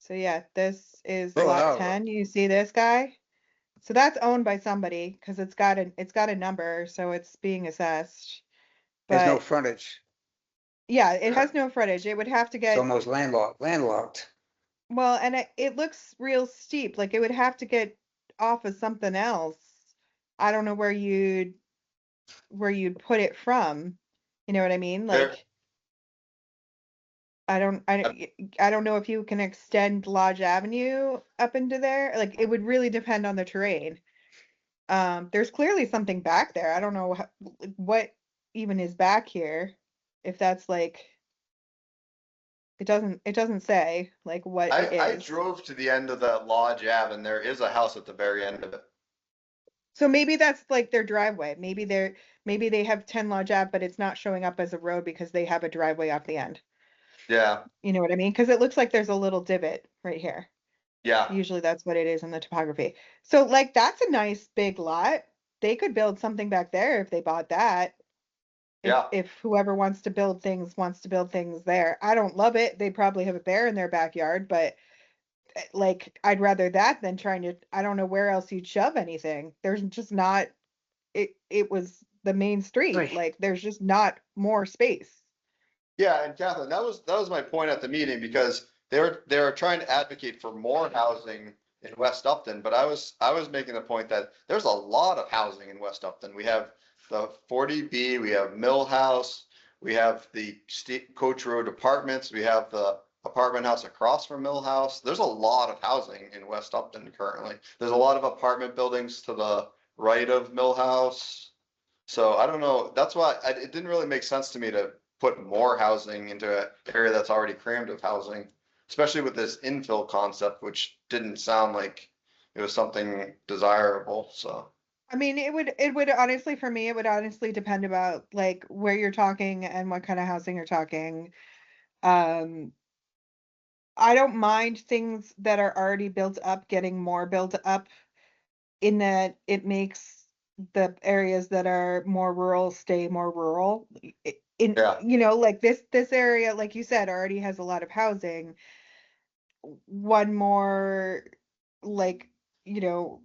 So yeah, this is Oh, lot wow. 10. You see this guy? So that's owned by somebody because it's got a number, so it's being assessed. There's no But frontage. yeah, it has no frontage. It would have to It's get almost landlocked. well, and it looks real steep. Like it would have to get off of something else. I don't know where you'd put it from. You know what I mean? There- Like I don't know if you can extend Lodge Avenue up into there. Like it would really depend on the terrain. There's clearly something back there. I don't know what even is back here. If that's like it doesn't say like what it I is. drove to the end of that Lodge Ave and there is a house at the very end of it. So maybe that's like their driveway. Maybe they have 10 Lodge Ave, but it's not showing up as a road because they have a driveway off the end. Yeah, You know what I mean? Because it looks like there's a little divot right here. yeah, Usually that's what it is in the topography. So like that's a nice big lot. They could build something back there if they bought that. Yeah. If whoever wants to build things wants to build things there. I don't love it. They probably have a bear in their backyard, but like I'd rather that than trying to I don't know where else you'd shove anything. There's just not it was the main street. Right. Like there's just not more space. yeah, and Catherine, that was my point at the meeting, because they were trying to advocate for more housing in West Upton, but I was making the point that there's a lot of housing in West Upton. We have the 40B, we have Mill House, we have the Coach Road Apartments, we have the apartment house across from Mill House. There's a lot of housing in West Upton currently. There's a lot of apartment buildings to the right of Mill House. So I don't know, that's why it didn't really make sense to me to put more housing into an area that's already crammed with housing, especially with this infill concept, which didn't sound like it was something desirable, so. I mean, it would honestly for me, it would honestly depend about like where you're talking and what kind of housing you're talking. Um, I don't mind things that are already built up getting more built up in that it makes the areas that are more rural stay more rural. In Yeah. you know, like this area, like you said, already has a lot of housing. One more like, you know,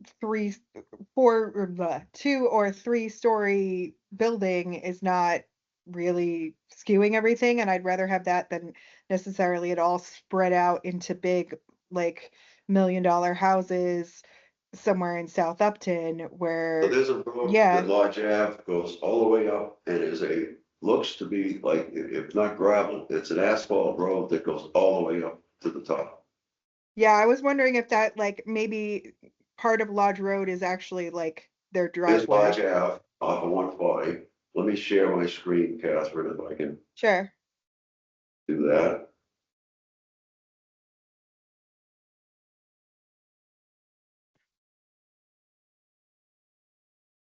2 or 3 story building is not really skewing everything, and I'd rather have that than necessarily it all spread out into big like $1 million houses somewhere in South Upton So where there's a road Yeah. that Lodge Ave goes all the way up and looks to be like, if not gravel, it's an asphalt road that goes all the way up to the top. yeah, I was wondering if that like maybe part of Lodge Road is actually like their There's Lodge driveway. Ave off of 140. Let me share my screen, Catherine, if I can Sure. do that.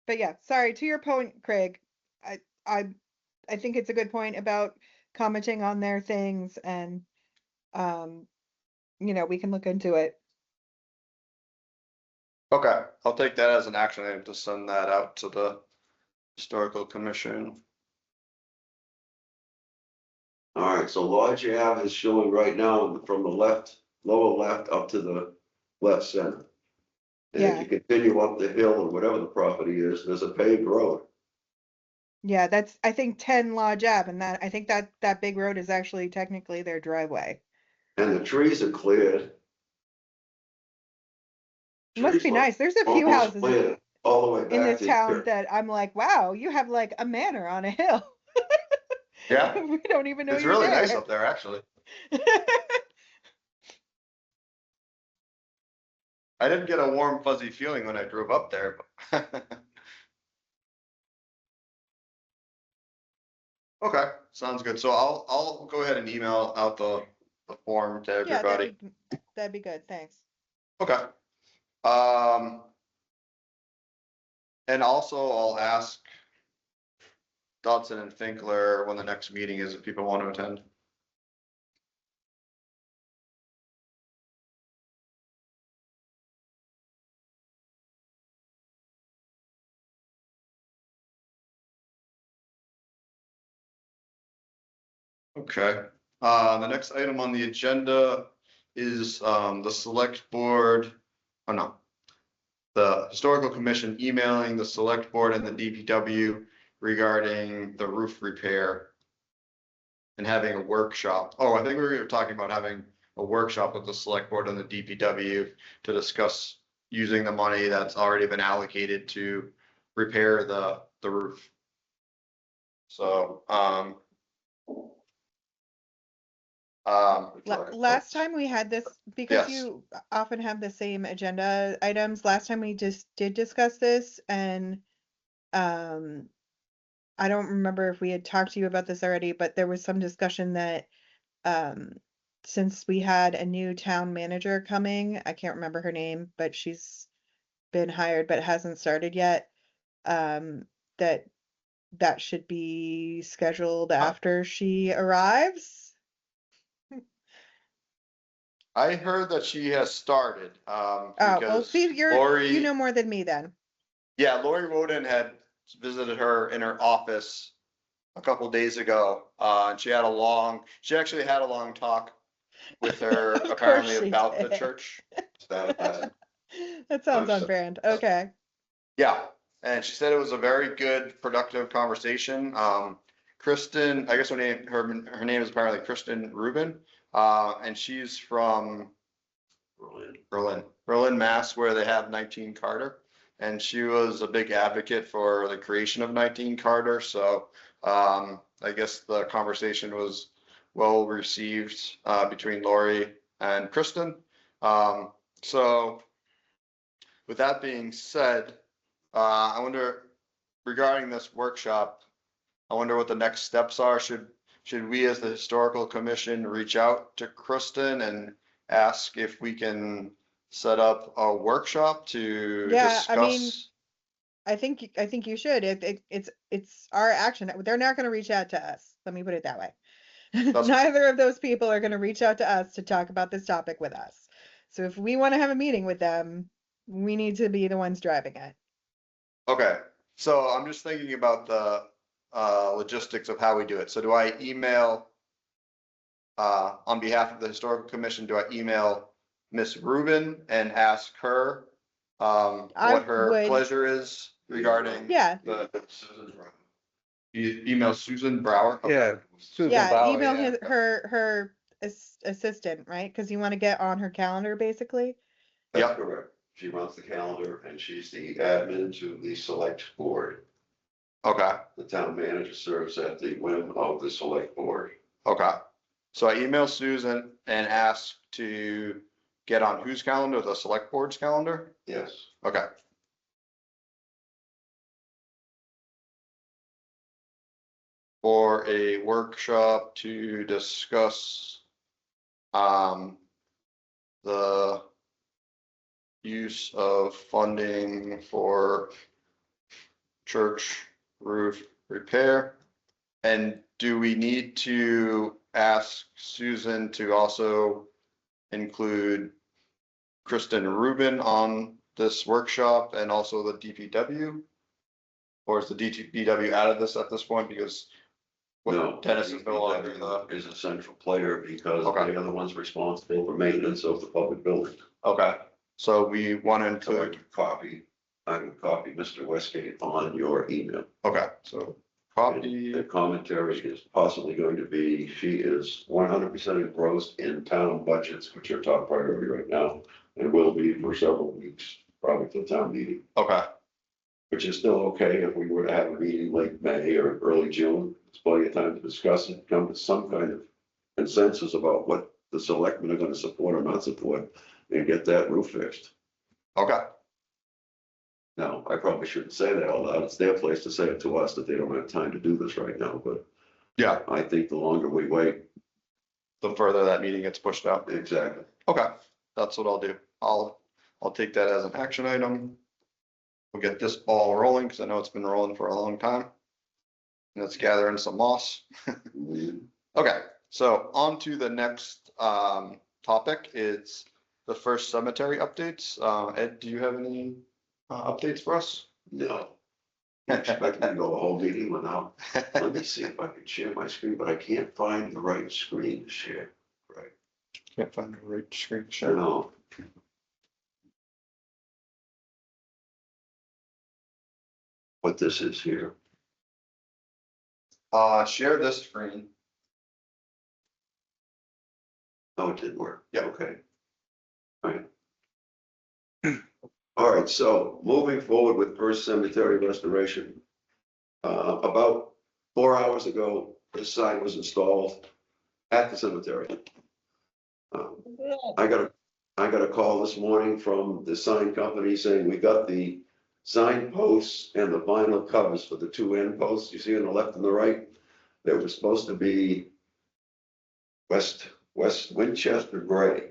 But yeah, sorry, to your point, Craig. I I I think it's a good point about commenting on their things and um we can look into it. Okay, I'll take that as an action item to send that out to the historical commission. All right, so Lodge Ave is showing right now from the left, lower left up to the left center. And if Yeah. you continue up the hill or whatever the property is, there's a paved road. Yeah, that's, I think 10 Lodge Ave, and I think that big road is actually technically their driveway. And the trees are cleared. Must Trees be look nice. There's a few almost houses cleared all the way in back this to town here. that I'm like, wow, you have like a manor on a hill. Yeah, We don't even know it's you're really there. nice up there, actually. I didn't get a warm fuzzy feeling when I drove up there. Okay, sounds good. So I'll go ahead and email out the form to Yeah, everybody. that'd be good. Thanks. Okay. And also I'll ask Dodson and Finkler when the next meeting is, if people want to attend. Okay, the next item on the agenda is the select board, oh no. The historical commission emailing the select board and the DPW regarding the roof repair. And having a workshop. Oh, I think we were talking about having a workshop with the select board and the DPW to discuss using the money that's already been allocated to repair the roof. So, Last time we had this, because Yes. you often have the same agenda items, last time we just did discuss this, and I don't remember if we had talked to you about this already, but there was some discussion that since we had a new town manager coming, I can't remember her name, but she's been hired but hasn't started yet, that should be scheduled after she arrives. I heard that she has started, Oh, well, because see, you Lori, know more than me then. yeah, Lori Woden had visited her in her office a couple days ago, and she actually had a long talk with her Of course apparently she about the did. church. That Sounds on brand. Okay. Yeah, and she said it was a very good, productive conversation. Kristen, I guess her name is apparently Kristen Rubin, and she's from Berlin, Mass, where they have 19 Carter. And she was a big advocate for the creation of 19 Carter. So I guess the conversation was well received between Lori and Kristen. So with that being said, I wonder, regarding this workshop, I wonder what the next steps are. Should we as the historical commission reach out to Kristen and ask if we can set up a workshop to Yeah, I mean, discuss? I think you should. It's our action. They're not going to reach out to us. Let me put it that way. Neither of those people are going to reach out to us to talk about this topic with us. So if we want to have a meeting with them, we need to be the ones driving it. Okay, so I'm just thinking about the logistics of how we do it. So do I email on behalf of the historical commission, do I email Miss Rubin and ask her I what her would. pleasure is regarding? Yeah. Susan Brown. You email Susan Brower? Okay. Yeah. Susan Yeah, Bauer, email yeah. her assistant, right? Because you want to get on her calendar, basically. That's Yep. correct. She runs the calendar and she's the admin to the select board. Okay, The town manager serves at the whim of the select board. okay. So I email Susan and ask to get on whose calendar? The select board's calendar? Yes. Okay. For a workshop to discuss the use of funding for church roof repair. And do we need to ask Susan to also include Kristen Rubin on this workshop and also the DPW? Or is the DPW out of this at this point because No. Dennis is no longer the, Is a central player because Okay. they are the ones responsible for maintenance of the public building. okay, so we want to So include, I would copy Mr. Westgate on your email. okay, so copy, The commentary is possibly going to be, she is 100% engrossed in town budgets, which are top priority right now, and will be for several weeks, probably till town meeting, okay, which is still okay if we were to have a meeting late May or early June. It's plenty of time to discuss it, come to some kind of consensus about what the selectmen are gonna support or not support, and get that roof fixed. okay, Now, I probably shouldn't say that out loud. It's their place to say it to us that they don't have time to do this right now, but yeah, I think the longer we wait, the further that meeting gets pushed out. exactly. Okay, that's what I'll do. I'll take that as an action item. We'll get this ball rolling, because I know it's been rolling for a long time. And it's gathering some moss. Okay, so on to the next topic. It's the first cemetery updates. Ed, do you have any updates for us? No. I expect to go a whole meeting without, let me see if I can share my screen, but I can't find the right screen to share. Right, Can't find the right screen to share. no. What this is here. Share this screen. Oh, it didn't work. Yeah. Okay. Right. All right, so moving forward with First Cemetery restoration. About 4 hours ago, this sign was installed at the cemetery. I got a call this morning from the sign company saying we got the sign posts and the vinyl covers for the two end posts you see on the left and the right. They were supposed to be West Winchester gray,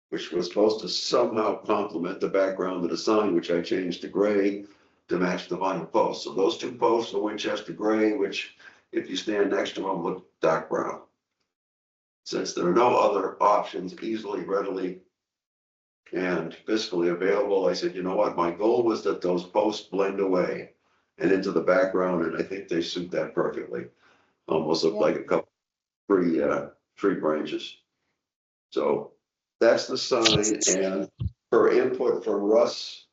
which was supposed to somehow complement the background of the sign, which I changed to gray to match the vinyl posts. So those two posts are Winchester gray, which if you stand next to them look dark brown. Since there are no other options easily, readily, and fiscally available, I said, you know what, my goal was that those posts blend away and into the background, and I think they suit that perfectly. Almost look like a couple tree branches. So that's the sign, and for input from Russ,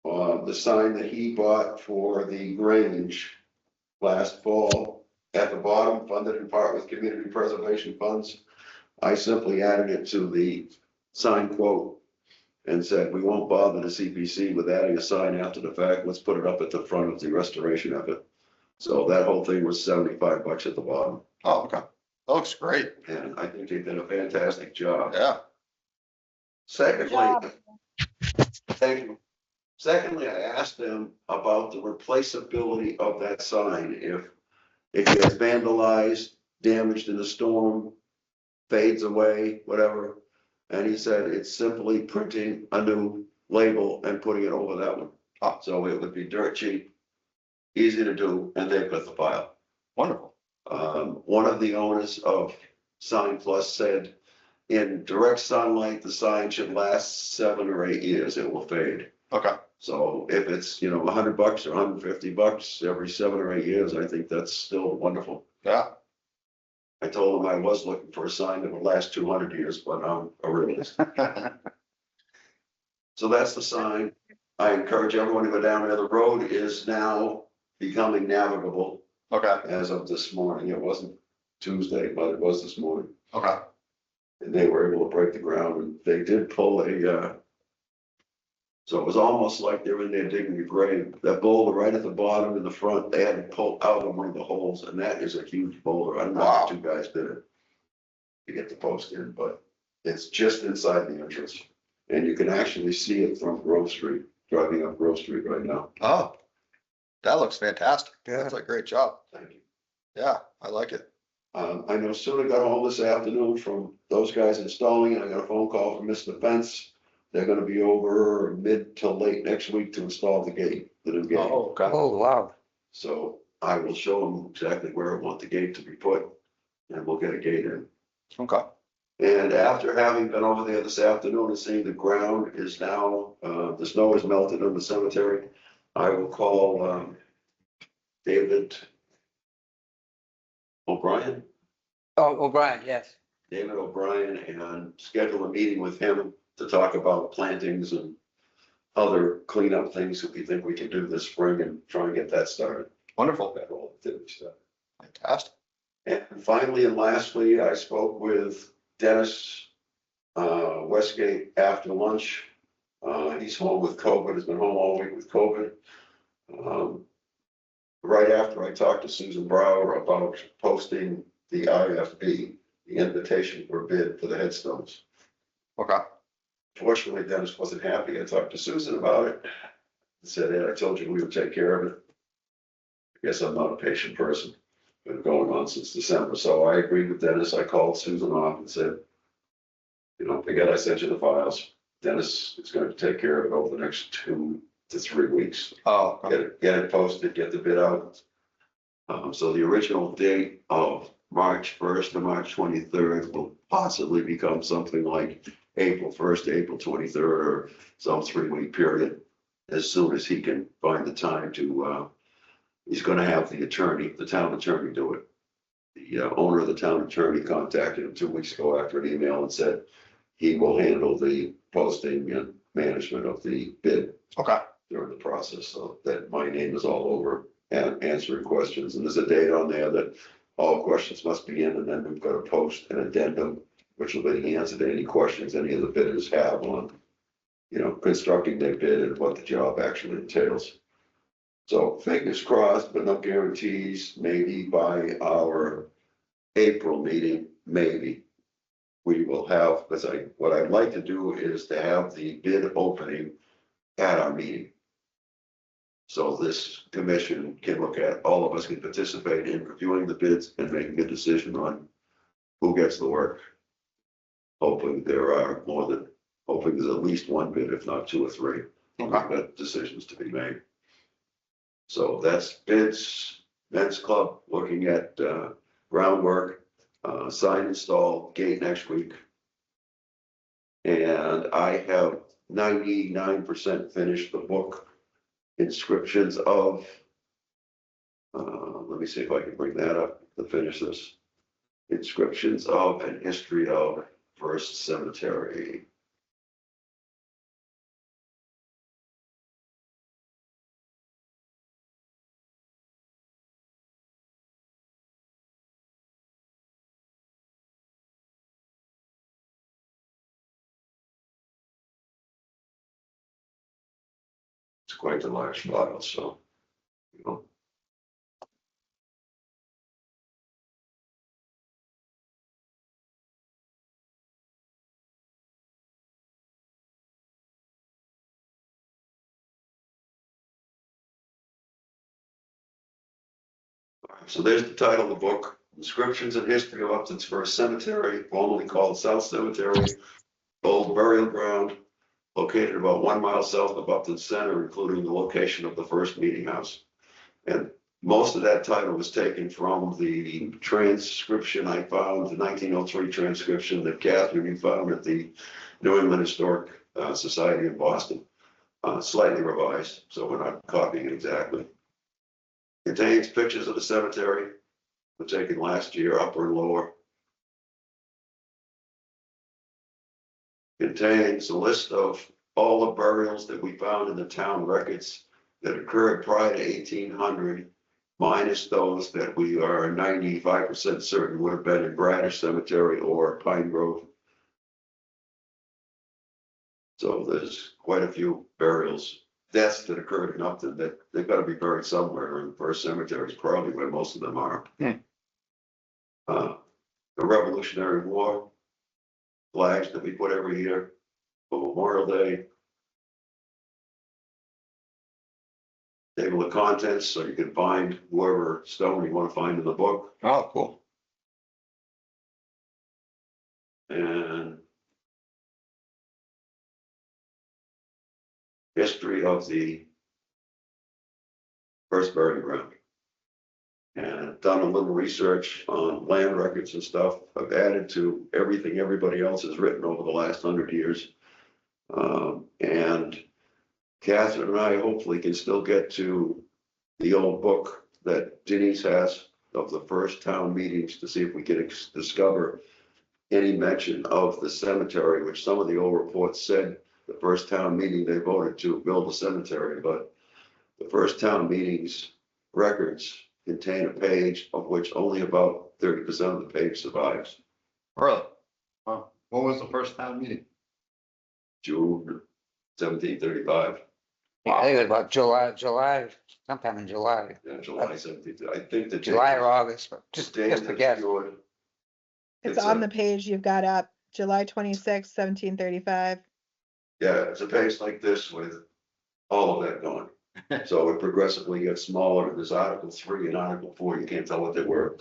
the sign that he bought for the Grange last fall, at the bottom, funded in part with community preservation funds. I simply added it to the sign quote and said, we won't bother the CPC with adding a sign after the fact. Let's put it up at the front of the restoration effort. So that whole thing was $75 at the bottom. Oh, okay. That looks great. And I think they did a fantastic job. Yeah. Secondly, thank you. Secondly, I asked them about the replaceability of that sign. If it gets vandalized, damaged in a storm, fades away, whatever. And he said it's simply printing a new label and putting it over that one. Oh. So it would be dirt cheap, easy to do, and they've got the file. Wonderful. One of the owners of Sign Plus said, in direct sunlight, the sign should last 7 or 8 years. It will fade. Okay. So if it's, $100 or $150 every 7 or 8 years, I think that's still wonderful. Yeah. I told him I was looking for a sign that would last 200 years, but I'm a realist. So that's the sign. I encourage everyone to go down there. The road is now becoming navigable Okay. as of this morning. It wasn't Tuesday, but it was this morning. Okay. And they were able to break the ground, and they did pull so it was almost like they were in there digging a grave. That boulder right at the bottom in the front, they had to pull out of one of the holes, and that is a huge boulder. I don't know how the two guys did it to get the post in, but it's just inside the entrance. And you can actually see it from Grove Street, driving up Grove Street right now. Oh, that looks fantastic. Yeah. That's a great job. Thank you. Yeah, I like it. I know Suna got home this afternoon from those guys installing it. I got a phone call from Mr. Fence. They're gonna be over mid to late next week to install the gate, the new gate. Oh, okay. Oh, wow. So I will show them exactly where I want the gate to be put, and we'll get a gate in. Okay. And after having been over there this afternoon and seeing the ground is now, the snow is melted in the cemetery, I will call, David O'Brien, Oh, O'Brien, yes. David O'Brien, and schedule a meeting with him to talk about plantings and other cleanup things that we think we can do this spring and try and get that started. Wonderful, That whole activity started. fantastic. And finally and lastly, I spoke with Dennis Westgate after lunch. He's home with COVID, has been home all week with COVID. Right after I talked to Susan Brower about posting the IFB, the invitation for bid for the headstones. Okay, Fortunately, Dennis wasn't happy. I talked to Susan about it. Said, Ed, I told you we would take care of it. I guess I'm not a patient person. Been going on since December, so I agreed with Dennis. I called Susan off and said, again, I sent you the files. Dennis is going to take care of it over the next 2 to 3 weeks. oh, okay. Get it posted, get the bid out. So the original date of March 1st to March 23rd will possibly become something like April 1st to April 23rd, or some 3-week period. As soon as he can find the time to, he's gonna have the town attorney do it. The owner of the town attorney contacted him 2 weeks ago after an email and said he will handle the posting and management of the bid Okay, during the process, so that my name is all over and answering questions. And there's a date on there that all questions must be in, and then we've got to post an addendum, which will be the answer to any questions any of the bidders have on, constructing their bid and what the job actually entails. So fingers crossed, but no guarantees. Maybe by our April meeting, maybe we will have, what I'd like to do is to have the bid opening at our meeting. So this commission can look at, all of us can participate in reviewing the bids and making a decision on who gets the work. Hoping there's at least one bid, if not 2 or 3. We've got decisions to be made. So that's bids, men's club looking at groundwork, sign install, gate next week. And I have 99% finished the book. Inscriptions of, let me see if I can bring that up to finish this. Inscriptions of and history of First Cemetery. It's quite a large file, so, So there's the title of the book, Inscriptions and History of Upton's First Cemetery, formerly called South Cemetery, old burial ground, located about 1 mile south of Upton Center, including the location of the first meeting house. And most of that title was taken from the transcription I found, the 1903 transcription that Catherine, you found at the New England Historic Society in Boston, slightly revised, so we're not copying it exactly. Contains pictures of the cemetery, were taken last year, upper and lower. Contains a list of all the burials that we found in the town records that occurred prior to 1800, minus those that we are 95% certain would have been in Bradish Cemetery or Pine Grove. So there's quite a few burials, deaths that occurred in Upton that they've got to be buried somewhere, and First Cemetery is probably where most of them are. The Revolutionary War flags that we put every year for Memorial Day. Table of contents, so you can find whoever stone you want to find in the book. oh, cool. And history of the first burial ground. And done a little research on land records and stuff. I've added to everything everybody else has written over the last 100 years. And Catherine and I hopefully can still get to the old book that Denise has of the first town meetings to see if we can discover any mention of the cemetery, which some of the old reports said the first town meeting they voted to build a cemetery, but the first town meetings records contain a page of which only about 30% of the page survives. Really? Wow. What was the first town meeting? June 1735, I think it was about July, sometime in July, July 17th. I think the July or August, but just date a is guess. good. It's It's on a- the page you've got up, July 26, 1735. Yeah, it's a page like this with all of that going. So it progressively gets smaller, and there's Article 3 and Article 4, you can't tell what they were.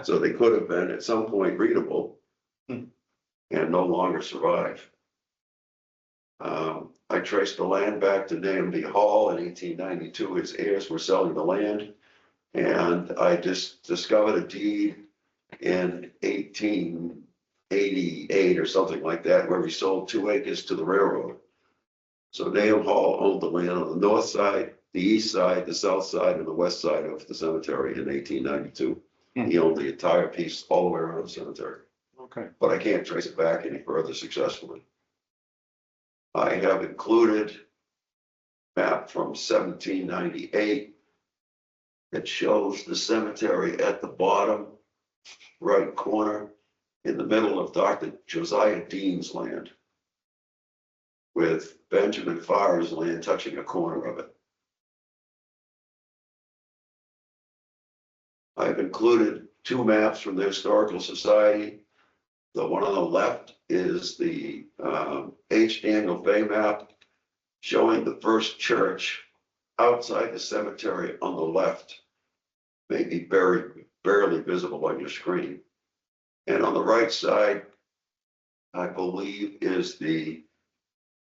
So they could have been at some point readable and no longer survive. I traced the land back to Nahum Hall in 1892. Its heirs were selling the land. And I just discovered a deed in 1888 or something like that, where we sold 2 acres to the railroad. So Nahum Hall owned the land on the north side, the east side, the south side, and the west side of the cemetery in 1892. He owned the entire piece all the way around the cemetery, Okay. but I can't trace it back any further successfully. I have included map from 1798 that shows the cemetery at the bottom right corner in the middle of Dr. Josiah Dean's land, with Benjamin Farr's land touching a corner of it. I've included 2 maps from the Historical Society. The one on the left is the H. Daniel Fay map showing the first church outside the cemetery on the left, maybe barely visible on your screen. And on the right side, I believe, is the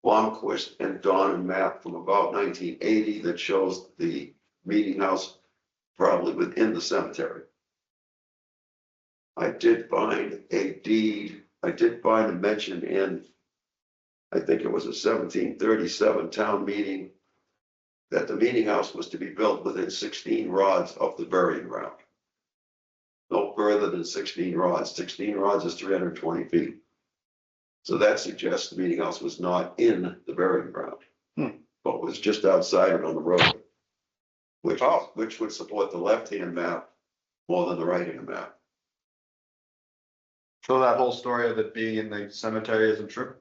Blomquist and Donnan map from about 1980 that shows the meeting house probably within the cemetery. I did find a deed, I did find a mention in, I think it was a 1737 town meeting, that the meeting house was to be built within 16 rods of the burying ground. No further than 16 rods. 16 rods is 320 feet. So that suggests the meeting house was not in the burying ground, but was just outside it on the road, which would support the left-hand map more than the right-hand map. So that whole story of it being in the cemetery isn't true?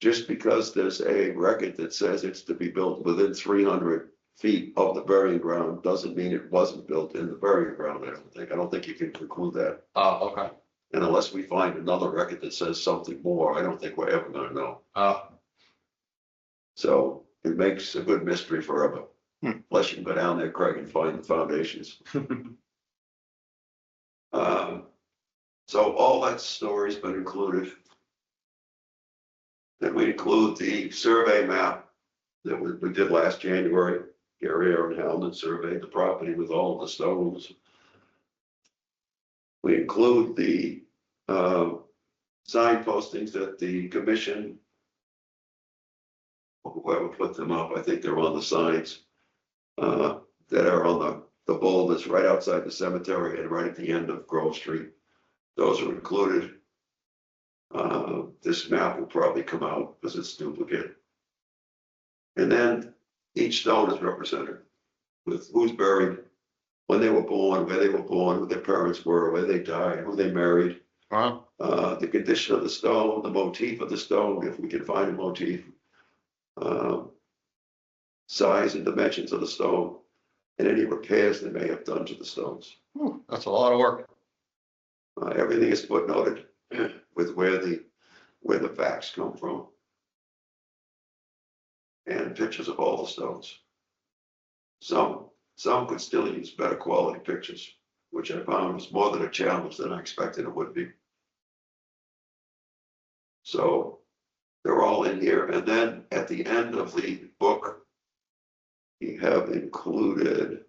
Just because there's a record that says it's to be built within 300 feet of the burying ground doesn't mean it wasn't built in the burying ground, I don't think. I don't think you can conclude that. Oh, okay. And unless we find another record that says something more, I don't think we're ever gonna know. So it makes a good mystery forever. Unless you can go down there, Craig, and find the foundations. So all that story's been included. Then we include the survey map that we did last January. Gary Aaron Howland surveyed the property with all of the stones. We include the sign postings that the commission, whoever put them up, I think they're on the signs, that are on the boulders right outside the cemetery and right at the end of Grove Street. Those are included. This map will probably come out because it's duplicate. And then each stone is represented with who's buried, when they were born, where they were born, who their parents were, where they died, who they married. Wow. The condition of the stone, the motif of the stone, if we can find a motif. Size and dimensions of the stone, and any repairs they may have done to the stones. That's a lot of work. Everything is footnoted with where the facts come from. And pictures of all the stones. Some could still use better quality pictures, which I found was more than a challenge than I expected it would be. So they're all in here. And then at the end of the book, we have included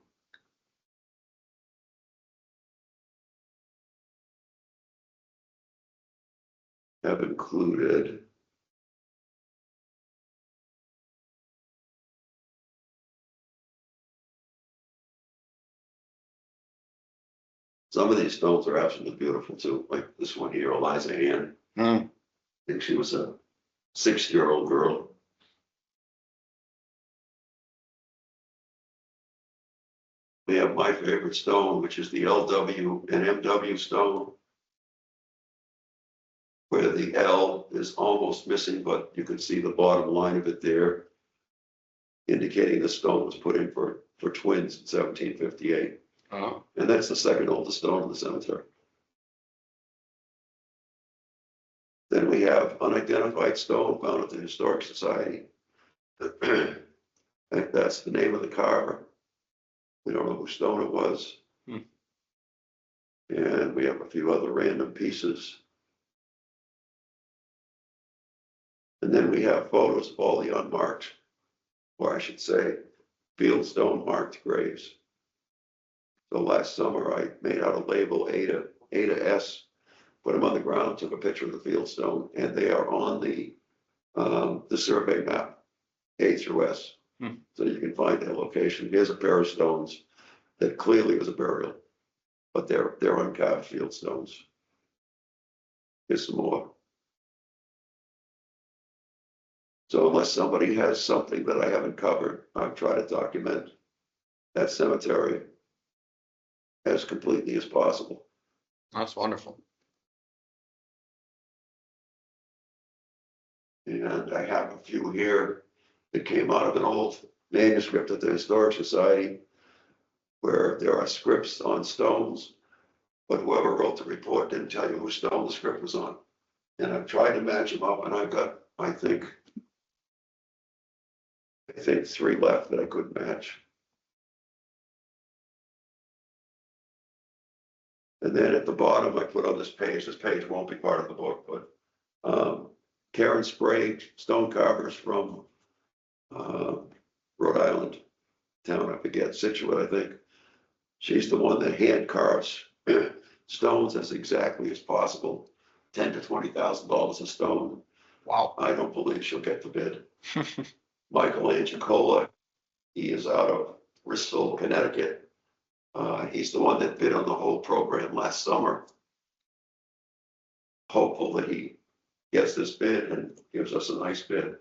have included some of these stones are absolutely beautiful too, like this one here, Eliza Ann. Hmm. I think she was a 6-year-old girl. We have my favorite stone, which is the LW and MW stone, where the L is almost missing, but you can see the bottom line of it there, indicating the stone was put in for twins in 1758. Oh, And that's the second oldest stone in the cemetery. Then we have unidentified stone found at the Historic Society. I think that's the name of the carver. We don't know whose stone it was. Hmm. And we have a few other random pieces. And then we have photos of all the unmarked, or I should say, fieldstone marked graves. So last summer I made out a label A to S, put them on the ground, took a picture of the fieldstone, and they are on the survey map, A through S. Hmm. So you can find their location. Here's a pair of stones that clearly was a burial, but they're uncarved fieldstones. Here's some more. So unless somebody has something that I haven't covered, I've tried to document that cemetery as completely as possible. that's wonderful. And I have a few here that came out of an old manuscript at the Historic Society where there are scripts on stones, but whoever wrote the report didn't tell you whose stone the script was on. And I've tried to match them up, and I've got, I think 3 left that I couldn't match. And then at the bottom, I put on this page won't be part of the book, but Karen Sprague, stone carvers from Rhode Island, town, I forget, Situate, I think. She's the one that hand carves stones as exactly as possible, $10,000 to $20,000 a stone. Wow. I don't believe she'll get the bid. Michael Angicola, he is out of Bristol, Connecticut. He's the one that bid on the whole program last summer. Hopeful that he gets this bid and gives us a nice bid.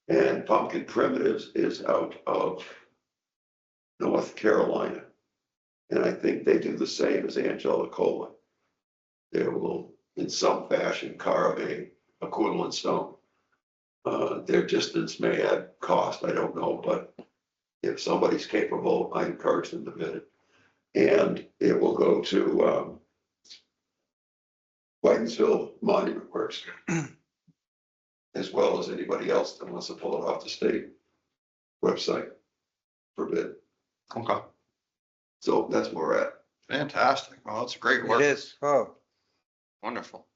And Pumpkin Primitives is out of North Carolina. And I think they do the same as Angelicola. They will, in some fashion, carve a equivalent stone. Their distance may add cost, I don't know, but if somebody's capable, I encourage them to bid it. And it will go to Whitensville Monument Works, as well as anybody else that wants to pull it off the state website for bid. Okay, So that's where we're at. fantastic. Well, that's great work. It is. Oh, Wonderful.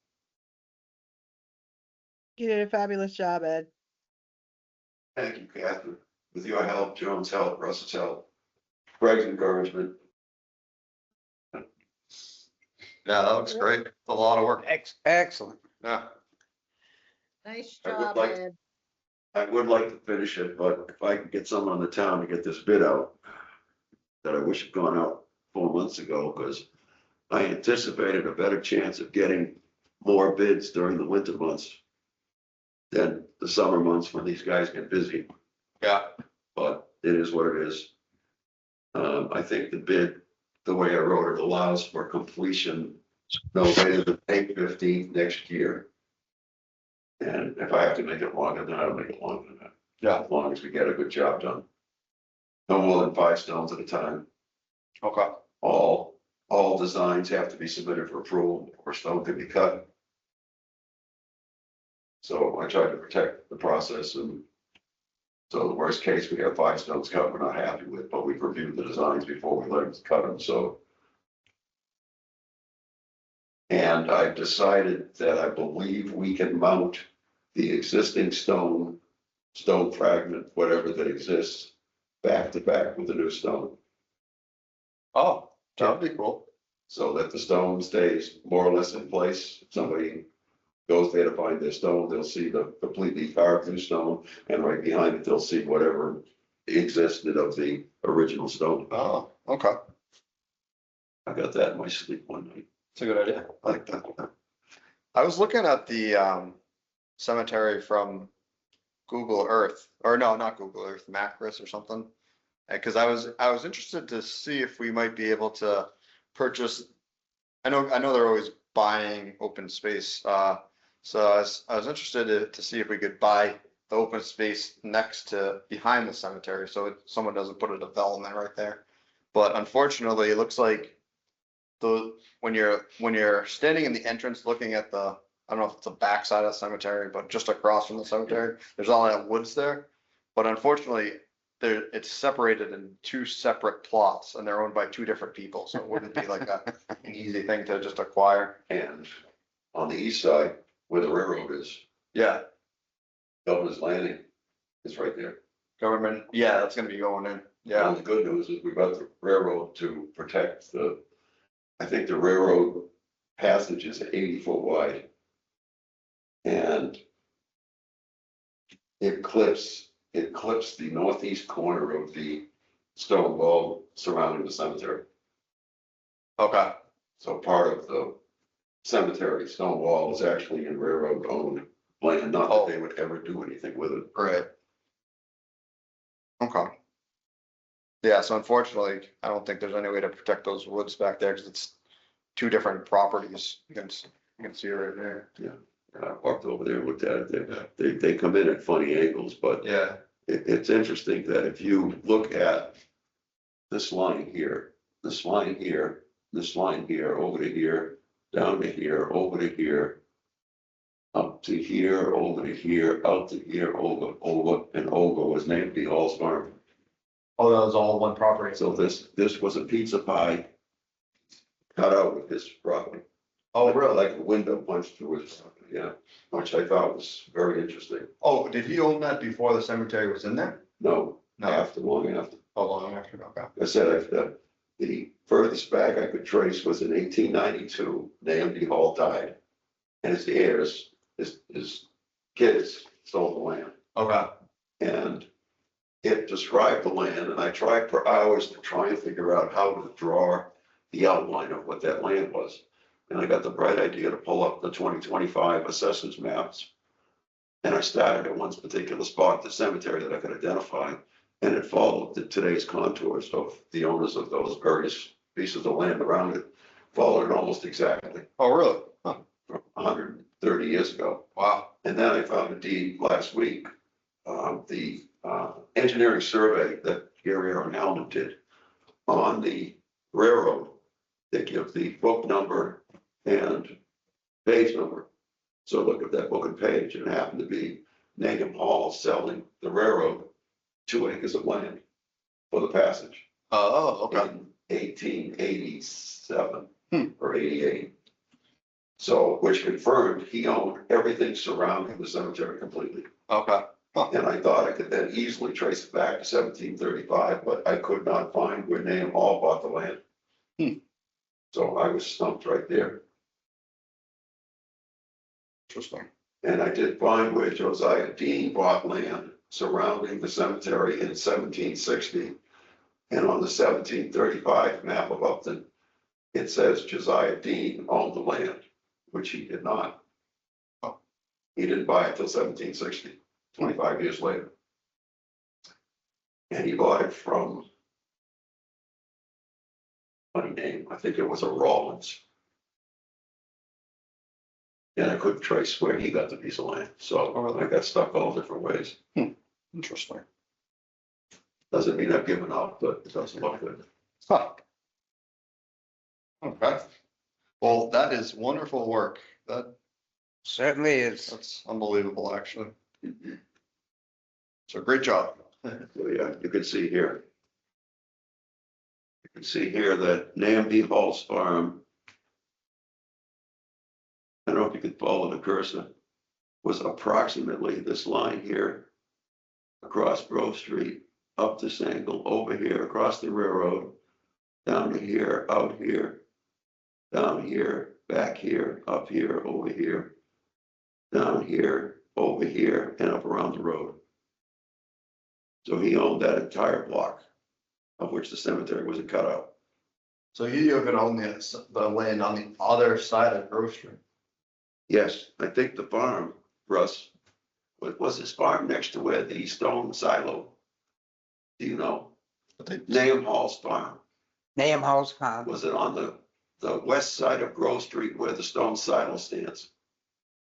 You did a fabulous job, Ed. Thank you, Catherine. With your help, Joan's help, Russ's help, Greg's encouragement. Yeah, that looks great. It's a lot of work. excellent. Yeah. Nice I would job, like- Ed. I would like to finish it, but if I could get someone on the town to get this bid out, that I wish had gone out 4 months ago, because I anticipated a better chance of getting more bids during the winter months than the summer months when these guys get busy, Yeah. but it is what it is. I think the bid, the way I wrote it, allows for completion no later than May 15th next year. And if I have to make it longer, then I'll make it longer than that. Yeah. As long as we get a good job done. No more than 5 stones at a time. Okay. All designs have to be submitted for approval or stone can be cut. So I tried to protect the process, and so the worst case, we have 5 stones cut we're not happy with, but we've reviewed the designs before we let them cut them, so. And I've decided that I believe we can mount the existing stone fragment, whatever that exists, back to back with the new stone. Oh, that'd be cool. So that the stone stays more or less in place. If somebody goes there to find their stone, they'll see the completely carved new stone, and right behind it, they'll see whatever existed of the original stone. Oh, okay. I got that in my sleep one night. It's a good idea. I like that. I was looking at the cemetery from Google Earth, or no, not Google Earth, Macris or something. Because I was interested to see if we might be able to purchase. I know they're always buying open space. So I was interested to see if we could buy the open space next to behind the cemetery, so someone doesn't put a development right there. But unfortunately, it looks like when you're standing in the entrance looking at the, I don't know if it's the backside of the cemetery, but just across from the cemetery, there's all that woods there. But unfortunately, it's separated in two separate plots and they're owned by two different people, so it wouldn't be like an easy thing to just acquire. And on the east side, where the railroad is, Yeah, Governor's Landing is right there. government, yeah, that's gonna be going in, Yeah, yeah. the good news is we got the railroad to protect I think the railroad passage is 80 foot wide. And it clips the northeast corner of the stone wall surrounding the cemetery. Okay, So part of the cemetery stone wall is actually in railroad owned land, not that they would ever do anything with it. right. Okay. Yeah, so unfortunately, I don't think there's any way to protect those woods back there, because it's two different properties. You can see it right there. And I walked over there and looked at it. They come in at funny angles, but Yeah. it's interesting that if you look at this line here, this line here, this line here, over to here, down to here, over to here, up to here, over to here, out to here, over and over was named the Hall's Farm. Oh, that was all one property. So this was a pizza pie cut out with this property. Oh, really? Like a window punched through his property, yeah, which I thought was very interesting. Oh, did he own that before the cemetery was in there? No, No. after, long after. Oh, long after, okay. I said, the furthest back I could trace was in 1892, Nahum D. Hall died. And his heirs, his kids sold the land. Okay. And it described the land, and I tried for hours to try and figure out how to draw the outline of what that land was. And I got the bright idea to pull up the 2025 assessors maps. And I started at one particular spot, the cemetery that I could identify, and it followed today's contours of the owners of those various pieces of land around it, followed it almost exactly Oh, really? Huh. from 130 years ago. Wow. And then I found a deed last week, the engineering survey that Gary Aaron did on the railroad. They give the book number and page number. So look at that book and page, and it happened to be Nahum Hall selling the railroad 2 acres of land for the passage Oh, okay. in 1887 Hmm. or 88. So, which confirmed he owned everything surrounding the cemetery completely. Okay. And I thought I could then easily trace it back to 1735, but I could not find where Nahum Hall bought the land. Hmm. So I was stumped right there. Interesting. And I did find where Josiah Dean bought land surrounding the cemetery in 1760. And on the 1735 map of Upton, it says Josiah Dean owned the land, which he did not. Oh. He didn't buy it till 1760, 25 years later. And he bought it from, funny name, I think it was a Rawlins. And I couldn't trace where he got the piece of land, so I got stuck all different ways. Interesting. Doesn't mean I've given up, but it doesn't look good. Huh. Okay. Well, that is wonderful work. Certainly is. That's unbelievable, actually. So great job. So, yeah, you can see here. You can see here that Nahum B. Hall's farm. I don't know if you could follow the cursor, was approximately this line here. Across Grove Street, up this angle, over here, across the railroad, down to here, out here, down here, back here, up here, over here. down here, over here, and up around the road. So he owned that entire block, of which the cemetery was a cutout. So he even owned the land on the other side of Grove Street. Yes, I think the farm, Russ, was his farm next to where the stone silo? Do you know? But they, Nahum Hall's farm. Nahum Hall's farm. Was it on the west side of Grove Street where the stone silo stands?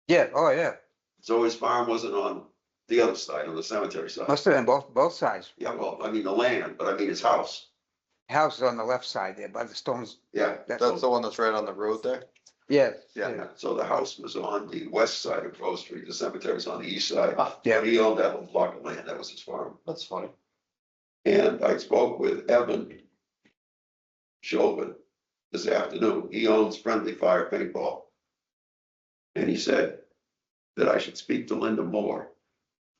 Yeah, oh, yeah. So his farm wasn't on the other side, on the cemetery side? Must have been both sides. Yeah, well, I mean the land, but I mean his house. House is on the left side there by the stones. Yeah. that's the one that's right on the road there? Yeah. Yeah, so the house was on the west side of Grove Street, the cemetery's on the east side. Yeah. But he owned that whole block of land, that was his farm. That's funny. And I spoke with Evan Chauvin this afternoon. He owns Friendly Fire Paintball. And he said that I should speak to Linda Moore.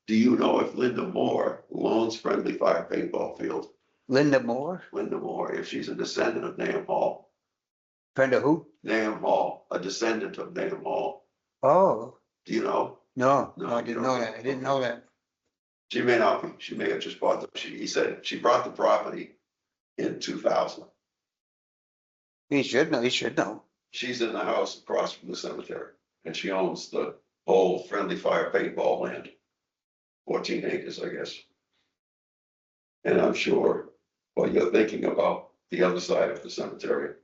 Do you know if Linda Moore, who owns Friendly Fire Paintball Field, Linda Moore, Linda Moore, if she's a descendant of Nahum Hall? friend of who? Nahum Hall, a descendant of Nahum Hall. Oh, Do you know? no, No, no, I you didn't don't know know. that. I didn't know that. She may not be, she may have just bought he said she bought the property in 2000. He should know, he should know. She's in the house across from the cemetery, and she owns the whole Friendly Fire paintball land. 14 acres, I guess. And I'm sure, well, you're thinking about the other side of the cemetery.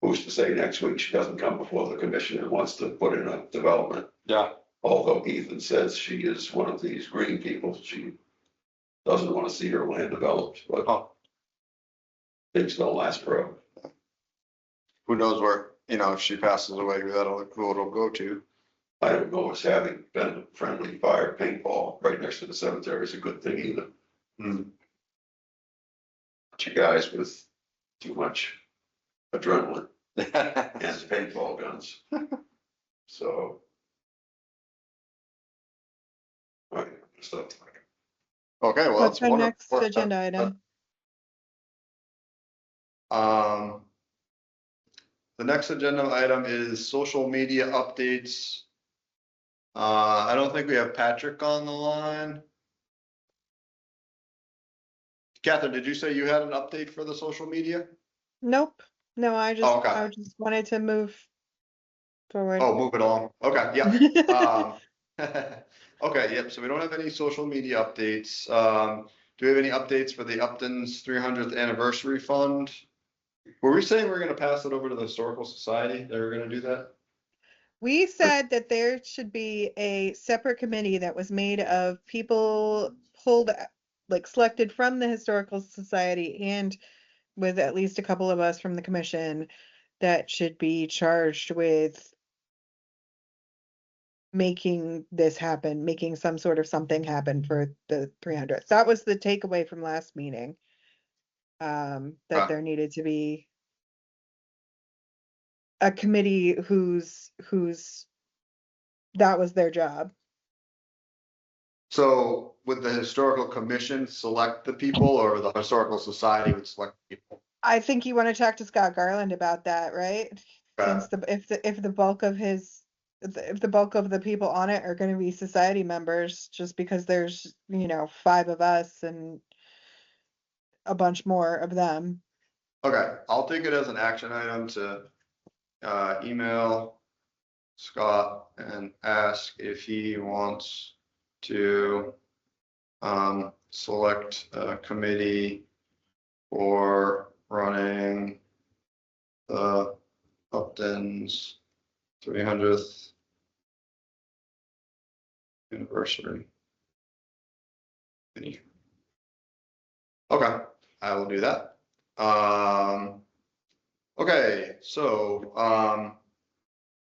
Who's to say next week she doesn't come before the commission and wants to put in a development? Yeah. Although Ethan says she is one of these green people, she doesn't want to see her land developed, but Oh. things don't last forever. Who knows where, if she passes away, who it'll go to. I don't know if having been Friendly Fire paintball right next to the cemetery is a good thing either. Hmm. Bunch of guys with too much adrenaline and paintball guns. So. All right, so. Okay, well, What's that's our wonderful. next agenda item? The next agenda item is social media updates. I don't think we have Patrick on the line. Catherine, did you say you had an update for the social media? Nope, no, Oh, okay. I just wanted to move forward. Oh, move it along. Okay, yeah. Okay, yep, so we don't have any social media updates. Do we have any updates for the Upton's 300th anniversary fund? Were we saying we're gonna pass it over to the Historical Society? They were gonna do that? We said that there should be a separate committee that was made of people pulled, selected from the Historical Society and with at least a couple of us from the commission that should be charged with making this happen, making some sort of something happen for the 300th. That was the takeaway from last meeting. That there needed to be a committee whose that was their job. So would the Historical Commission select the people or the Historical Society would select people? I think you want to talk to Scott Garland about that, right? Okay. Since if the bulk of if the bulk of the people on it are going to be society members, just because there's 5 of us and a bunch more of them. Okay, I'll take it as an action item to email Scott and ask if he wants to select a committee for running the Upton's 300th anniversary. Okay, I will do that. Okay, so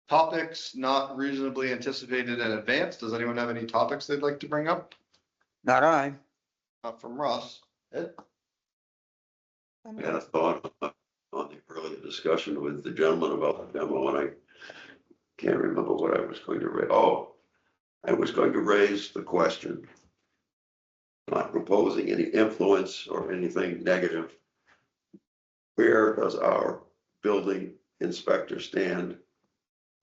topics not reasonably anticipated in advance. Does anyone have any topics they'd like to bring up? Not I. Not from Russ. Ed? I had a thought on the earlier discussion with the gentleman about the demo, and I can't remember what I was going to raise. Oh, I was going to raise the question, not proposing any influence or anything negative. Where does our building inspector stand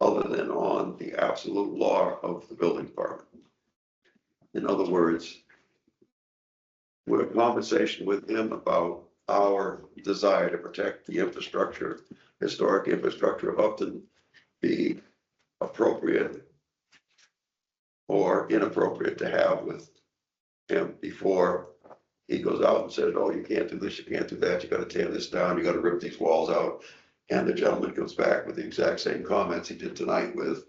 other than on the absolute law of the building department. In other words, would a conversation with him about our desire to protect the infrastructure, historic infrastructure of Upton, be appropriate or inappropriate to have with him before he goes out and says, oh, you can't do this, you can't do that, you gotta tear this down, you gotta rip these walls out. And the gentleman comes back with the exact same comments he did tonight with,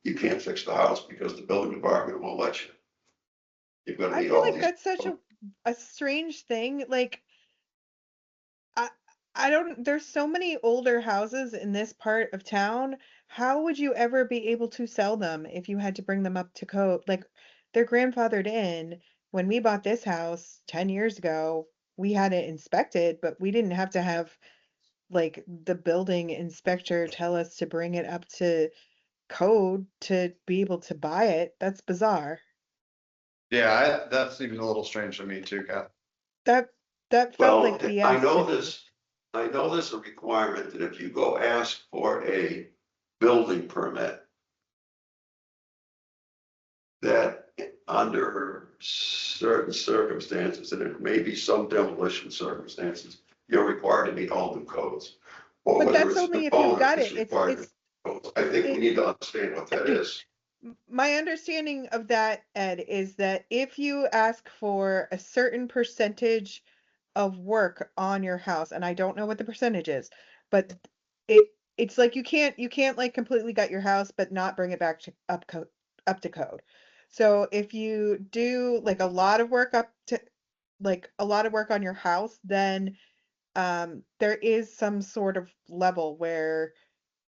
you can't fix the house because the building department won't let you. You've gotta I meet feel all like these. that's such a strange thing. Like, I I don't, there's so many older houses in this part of town. How would you ever be able to sell them if you had to bring them up to code? Like, they're grandfathered in. When we bought this house 10 years ago, we had it inspected, but we didn't have to have like the building inspector tell us to bring it up to code to be able to buy it. That's bizarre. Yeah, that seems a little strange to me too, Kath. That that felt Well, like BS I know to me. this, I know there's a requirement that if you go ask for a building permit, that under certain circumstances, and it may be some demolition circumstances, you're required to meet all new codes. Or But whether that's it's the only if you've owner got is it. required to. I think we It, need to understand what that is. my understanding of that, Ed, is that if you ask for a certain percentage of work on your house, and I don't know what the percentage is, but it's like you can't like completely gut your house but not bring it back to up to code. So if you do like a lot of work up to like a lot of work on your house, then there is some sort of level where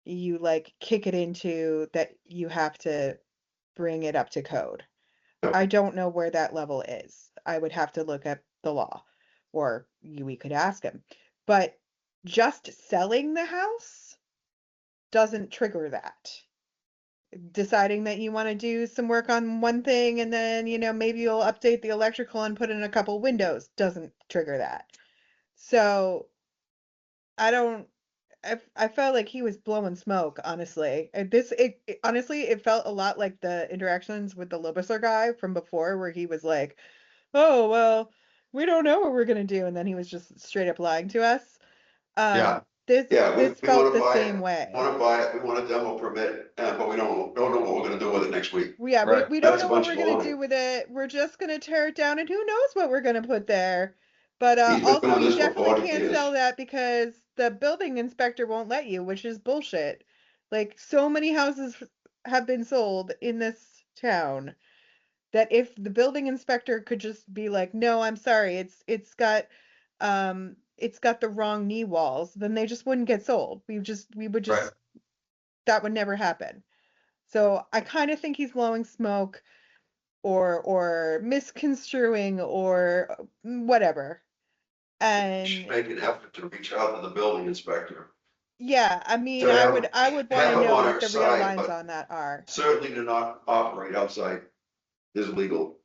you like kick it into that you have to bring it up to code. I don't know where that level is. I would have to look up the law, or we could ask him. But just selling the house doesn't trigger that. Deciding that you want to do some work on one thing and then, maybe you'll update the electrical and put in a couple windows doesn't trigger that. So I don't, I felt like he was blowing smoke, honestly. Honestly, it felt a lot like the interactions with the Lobisler guy from before, where he was like, "Oh, well, we don't know what we're gonna do," and then he was just straight up lying to us. Yeah, This Yeah, this we felt wanna the buy same it, way. wanna buy it, we want a demo permit, but we don't know what we're gonna do with it next week. Yeah, right. we don't That's a know what bunch we're of gonna baloney. do with it. We're just gonna tear it down, and who knows what we're gonna put there. But He's been also, doing you this for definitely 40 can't sell years. that because the building inspector won't let you, which is bullshit. Like, so many houses have been sold in this town that if the building inspector could just be like, "No, I'm sorry, it's got the wrong knee walls," then they just wouldn't get sold. We would Right. just that would never happen. So I kind of think he's blowing smoke or misconstruing or whatever. We should And make an effort to reach out to the building inspector. yeah, I mean, To I would want to have him know on what our the real side, lines but on that are. certainly to not operate outside his legal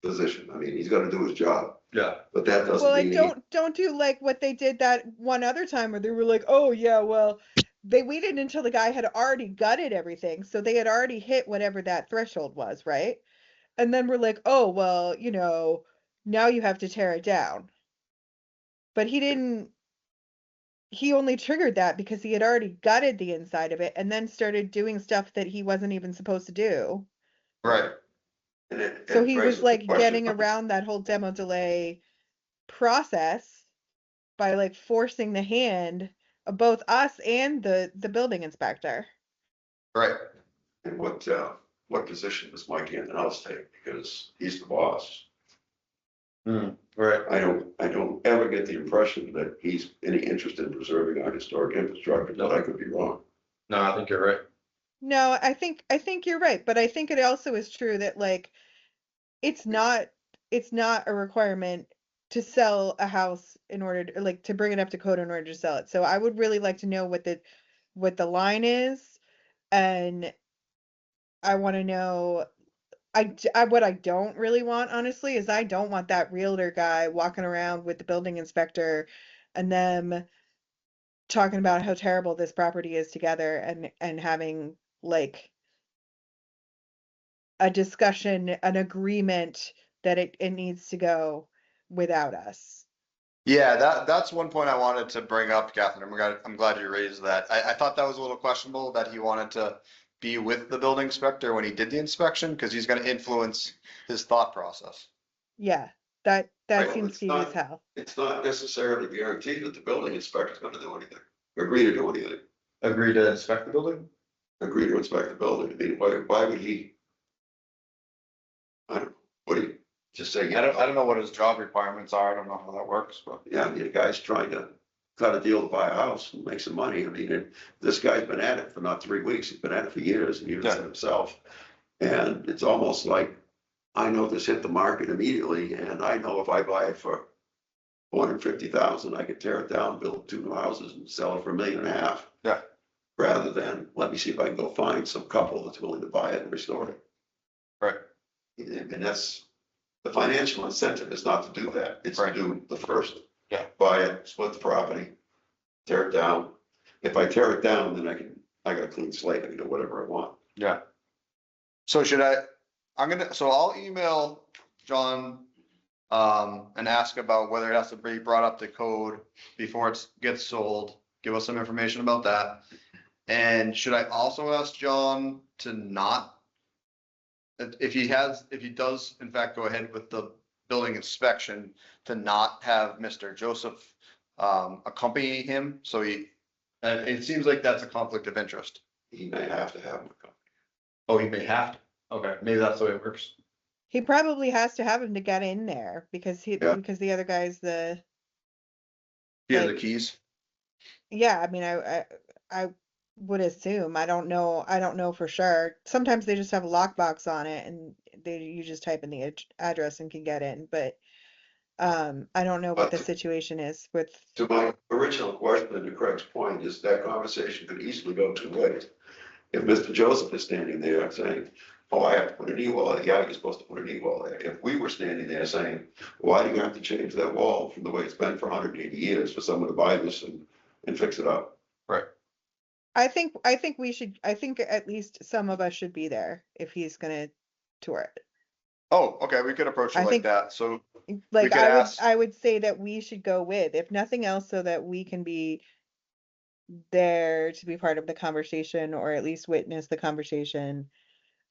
position. I mean, he's gotta do his job, Yeah. but that Well, doesn't like mean he. don't do like what they did that one other time where they were like, "Oh yeah, well, they waited until the guy had already gutted everything, so they had already hit whatever that threshold was, right?" And then we're like, "Oh, well, now you have to tear it down." But he only triggered that because he had already gutted the inside of it and then started doing stuff that he wasn't even supposed to do. Right. And So it he was raises the like question. getting around that whole demo delay process by like forcing the hand of both us and the building inspector. Right. And what position does Mike Antonellis take? Because he's the boss. Right. I don't ever get the impression that he's any interest in preserving our historic infrastructure, but I could be wrong. No, I think you're right. No, I think you're right, but I think it also is true that like it's not it's not a requirement to sell a house in order to like to bring it up to code in order to sell it. So I would really like to know what the line is, and I want to know what I don't really want, honestly, is I don't want that realtor guy walking around with the building inspector and them talking about how terrible this property is together and having like a discussion, an agreement that it needs to go without us. Yeah, that's one point I wanted to bring up, Catherine. I'm glad you raised that. I thought that was a little questionable that he wanted to be with the building inspector when he did the inspection, because he's gonna influence his thought process. Yeah, that Right, seems it's skewed as not- hell. It's not necessarily guaranteed that the building inspector's gonna do anything, agree to do anything, Agree to inspect the building? agree to inspect the building. I mean, why would he? I don't, what do you, just say, I don't know what his job requirements are. I don't know how that works, but. yeah, I mean, the guy's trying to cut a deal to buy a house and make some money. I mean, this guy's been at it for not 3 weeks, he's been at it for years and years Yeah. himself. And it's almost like, I know this hit the market immediately, and I know if I buy it for 450,000, I could tear it down, build 2 new houses and sell it for $1.5 million. Yeah. Rather than, let me see if I can go find some couple that's willing to buy it and restore it. Right. And that's, the financial incentive is not to do that, it's to Right. do the first. Yeah. Buy it, split the property, tear it down. If I tear it down, then I got a clean slate, I can do whatever I want. Yeah. So so I'll email John, and ask about whether it has to be brought up to code before it gets sold. Give us some information about that. And should I also ask John to not, if he does in fact go ahead with the building inspection, to not have Mr. Joseph accompany him? So it seems like that's a conflict of interest. He may have to have them come. Oh, he may have to. Okay, maybe that's the way it works. He probably has to have him to get in there because Yeah. because the other guy's the, He has the Like- keys. yeah, I mean, I would assume, I don't know for sure. Sometimes they just have a lockbox on it and you just type in the address and can get in, but I don't know what the But- situation is with, To my original question and to Craig's point is that conversation could easily go 2 ways. If Mr. Joseph is standing there saying, oh, I have to put an e-wall there, yeah, you're supposed to put an e-wall there. If we were standing there saying, why do you have to change that wall from the way it's been for 180 years for someone to buy this and fix it up? Right. I think at least some of us should be there if he's gonna tour it. Oh, okay, we could approach it I like think- that. So, Like could I would, ask- I would say that we should go with, if nothing else, so that we can be there to be part of the conversation or at least witness the conversation.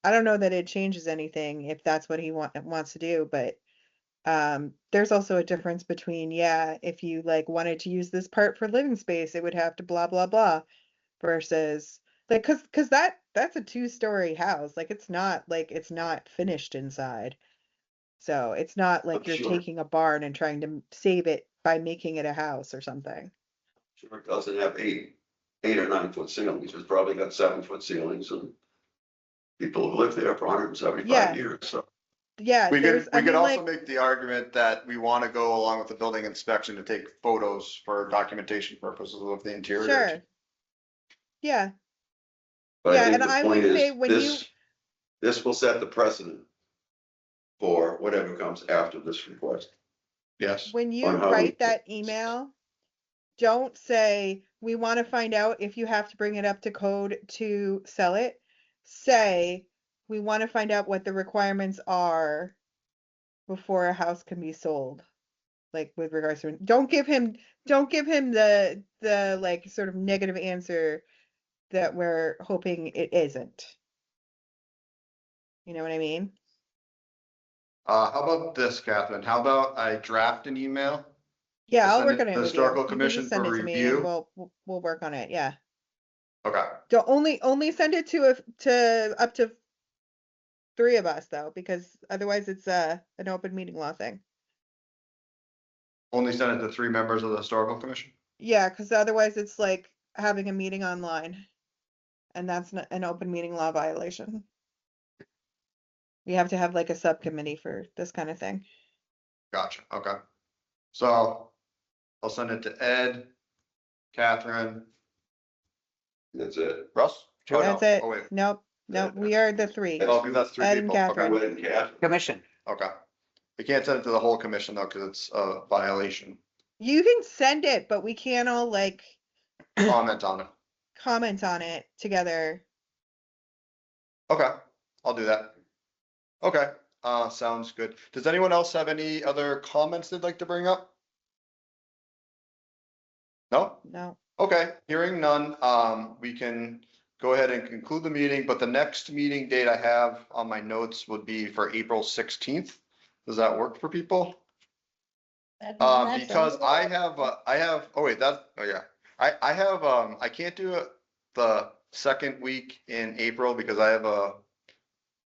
I don't know that it changes anything if that's what he wants to do, but there's also a difference between, yeah, if you like wanted to use this part for living space, it would have to blah blah blah, versus like because that's a 2-story house. Like it's not finished inside. So it's not like you're Sure. taking a barn and trying to save it by making it a house or something. Sure, it doesn't have 8 or 9 foot ceilings, it's probably got 7-foot ceilings and people have lived there for 175 Yeah. years, so. Yeah, we there's, could, I we could mean, also like, make the argument that we want to go along with the building inspection to take photos for documentation purposes of the interior. sure. Yeah, But Yeah, think and the I would point is say when this will set the precedent for whatever comes after this request. Yes, when you On how we- write that email, don't say, we want to find out if you have to bring it up to code to sell it. Say, we want to find out what the requirements are before a house can be sold. Like with regards to, don't give him the like sort of negative answer that we're hoping it isn't. You know what I mean? how about this, Catherine? How about I draft an email? Yeah, To I'll send work it on it to the with you. Historical You can Commission just send for it to me review? and we'll work on it. Yeah. Okay, Don't only send it to up to 3 of us though, because otherwise it's an open meeting law thing. only send it to 3 members of the Historical Commission? Yeah, because otherwise it's like having a meeting online, and that's not an open meeting law violation. We have to have like a subcommittee for this kind of thing. Gotcha, okay. So I'll send it to Ed, Catherine, That's it. Russ? Oh, no. That's it. Oh, wait. Nope, we are the 3. Oh, because that's 3 Ed and people. Okay. Catherine. Go ahead and Kath. Commission. Okay. We can't send it to the whole commission though, because it's a violation. You can send it, but we can't all like Comment on it. comment on it together. Okay, I'll do that. Okay, sounds good. Does anyone else have any other comments they'd like to bring up? No? No. Okay, hearing none, we can go ahead and conclude the meeting, but the next meeting date I have on my notes would be for April 16th. Does that work for people? Because I have, oh wait, oh yeah, I have, I can't do it the second week in April because I have a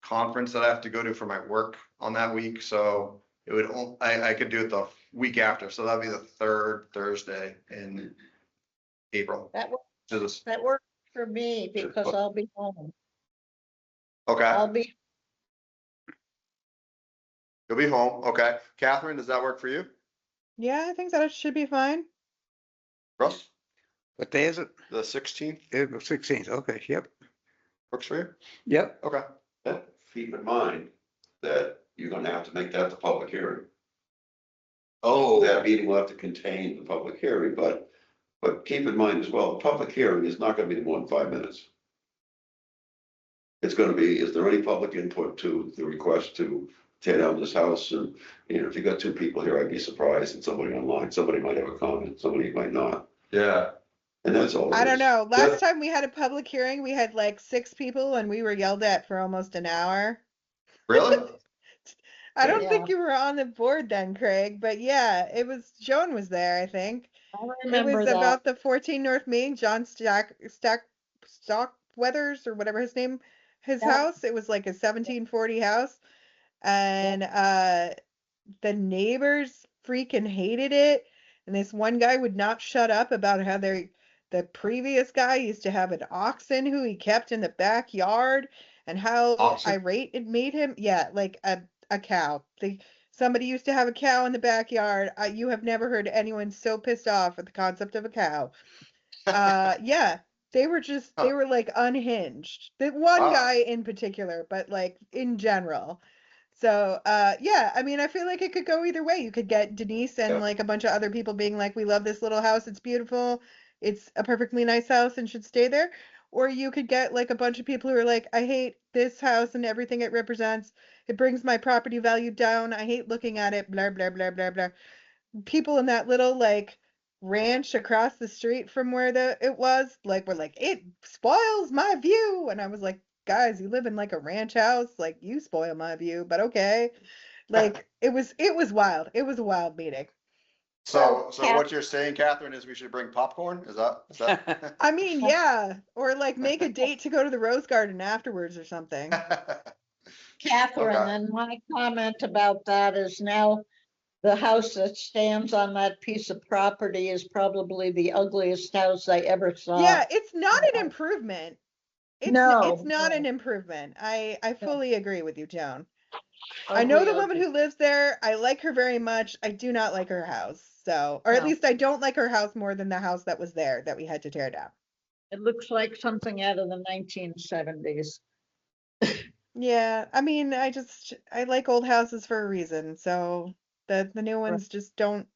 conference that I have to go to for my work on that week, so it would, I could do it the week after, so that'd be the third Thursday in April. That works, So this- that works for me because I'll be home. Okay, I'll be, you'll be home, okay. Catherine, does that work for you? Yeah, I think that should be fine. Russ, What day is it? the 16th April 16th. Okay, yep, works for you? yep. Okay, But keep in mind that you're gonna have to make that the public hearing. oh, That meeting will have to contain the public hearing, but keep in mind as well, the public hearing is not gonna be more than 5 minutes. It's gonna be, is there any public input to the request to tear down this house? And, you know, if you got two people here, I'd be surprised, and somebody online, somebody might have a comment, somebody might not, yeah. and that's all. it I don't is. know. Last time we had a public hearing, we had like 6 people and we were yelled at for almost an hour. Really? I don't Yeah. think you were on the board then, Craig, but yeah, it was, Joan was there, I think. I It remember was that. about the 14 North Main, John Stockweathers or whatever his name, his Yeah. house. It was like a 1740 house. And the neighbors freaking hated it. And this one guy would not shut up about how the previous guy used to have an oxen who he kept in the backyard and how Oxen? irate it made him. Yeah, like a cow. Somebody used to have a cow in the backyard. You have never heard anyone so pissed off at the concept of a cow. Yeah, they were they were like unhinged. The one Wow. guy in particular, but like in general. So, yeah, I mean, I feel like it could go either way. You could get Denise and Yeah. like a bunch of other people being like, we love this little house. It's beautiful. It's a perfectly nice house and should stay there. Or you could get like a bunch of people who are like, I hate this house and everything it represents. It brings my property value down. I hate looking at it, blah, blah, blah, blah, blah. People in that little like ranch across the street from where it was, like, were like, it spoils my view. And I was like, guys, you live in like a ranch house, like you spoil my view, but okay. Like it was wild. It was a wild meeting. So Kath- what you're saying, Catherine, is we should bring popcorn? Is that? I mean, yeah, or like make a date to go to the Rose Garden afterwards or something. Catherine, Okay. and my comment about that is now the house that stands on that piece of property is probably the ugliest house I ever saw. Yeah, it's not an improvement. It's No, it's not no. an improvement. I fully agree with you, Joan. I Ugly, know the ugly. woman who lives there. I like her very much. I do not like her house. So, or at No. least I don't like her house more than the house that was there that we had to tear down. It looks like something out of the 1970s. Yeah, I mean, I like old houses for a reason. So the new ones just don't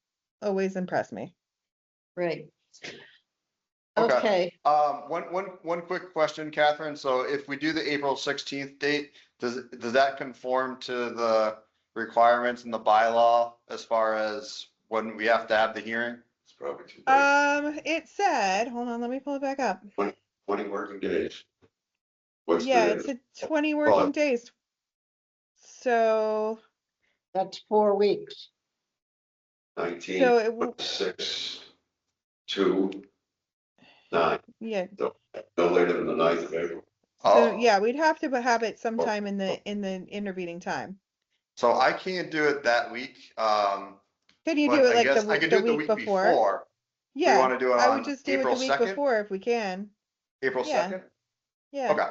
always impress me. Right. Okay. Okay, One quick question, Catherine. So if we do the April 16th date, does that conform to the requirements in the bylaw as far as when we have to have the hearing? It's probably too late. It said, hold on, let me pull it back up. 20 working days. What's Yeah, the, it said 20 working days. So, that's 4 weeks. 19, so it will, 6, 2, 9, yeah. no later than the 9th of April. So Oh, yeah, we'd have to have it sometime in the intervening time. so I can't do it that week. Could you But do it I like guess I could do it the week before. Yeah, wanna do it I would on just do it April the week 2nd? before if we can. April Yeah. 2nd? Yeah. Okay.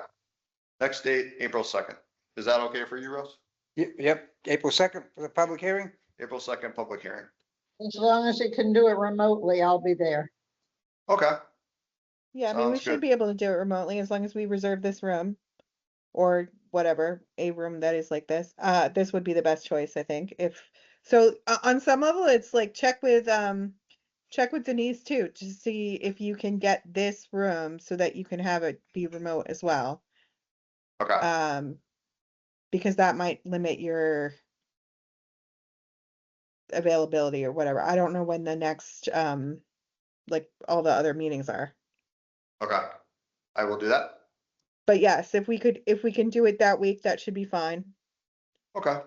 Next date, April 2nd. Is that okay for you, Rose? Yep, April 2nd for the public hearing. April 2nd, public hearing. As long as it can do it remotely, I'll be there. Okay, Yeah, I mean, we Sounds should good. be able to do it remotely as long as we reserve this room or whatever, a room that is like this. This would be the best choice, I think. If so, on some level, it's like check with Denise too to see if you can get this room so that you can have it be remote as well. Okay, Because that might limit your availability or whatever. I don't know when the next, like all the other meetings are. okay. I will do that. But yes, if we can do it that week, that should be fine. Okay.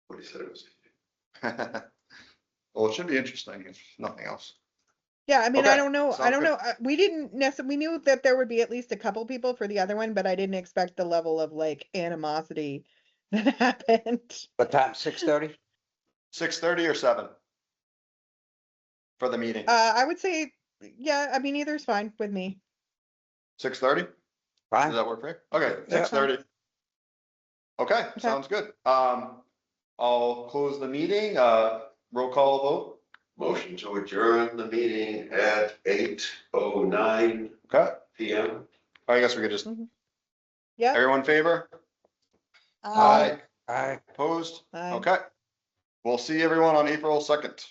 What he said it was. Well, it should be interesting if nothing else. Yeah, I mean, Okay, I don't know, sounds good. we didn't necessarily, we knew that there would be at least a couple people for the other one, but I didn't expect the level of like animosity that happened. What time, 6:30? 6:30 or 7? For the meeting, I would say, yeah, I mean, either's fine with me. 6:30? Does Fine. that work for you? Okay, Yeah. 6:30. Okay, sounds good. I'll close the meeting, roll call vote. Motion to adjourn the meeting at 8:09 Okay, PM. I guess we could just, Yeah. everyone in favor? Aye. Opposed? Aye. Okay. We'll see everyone on April 2nd.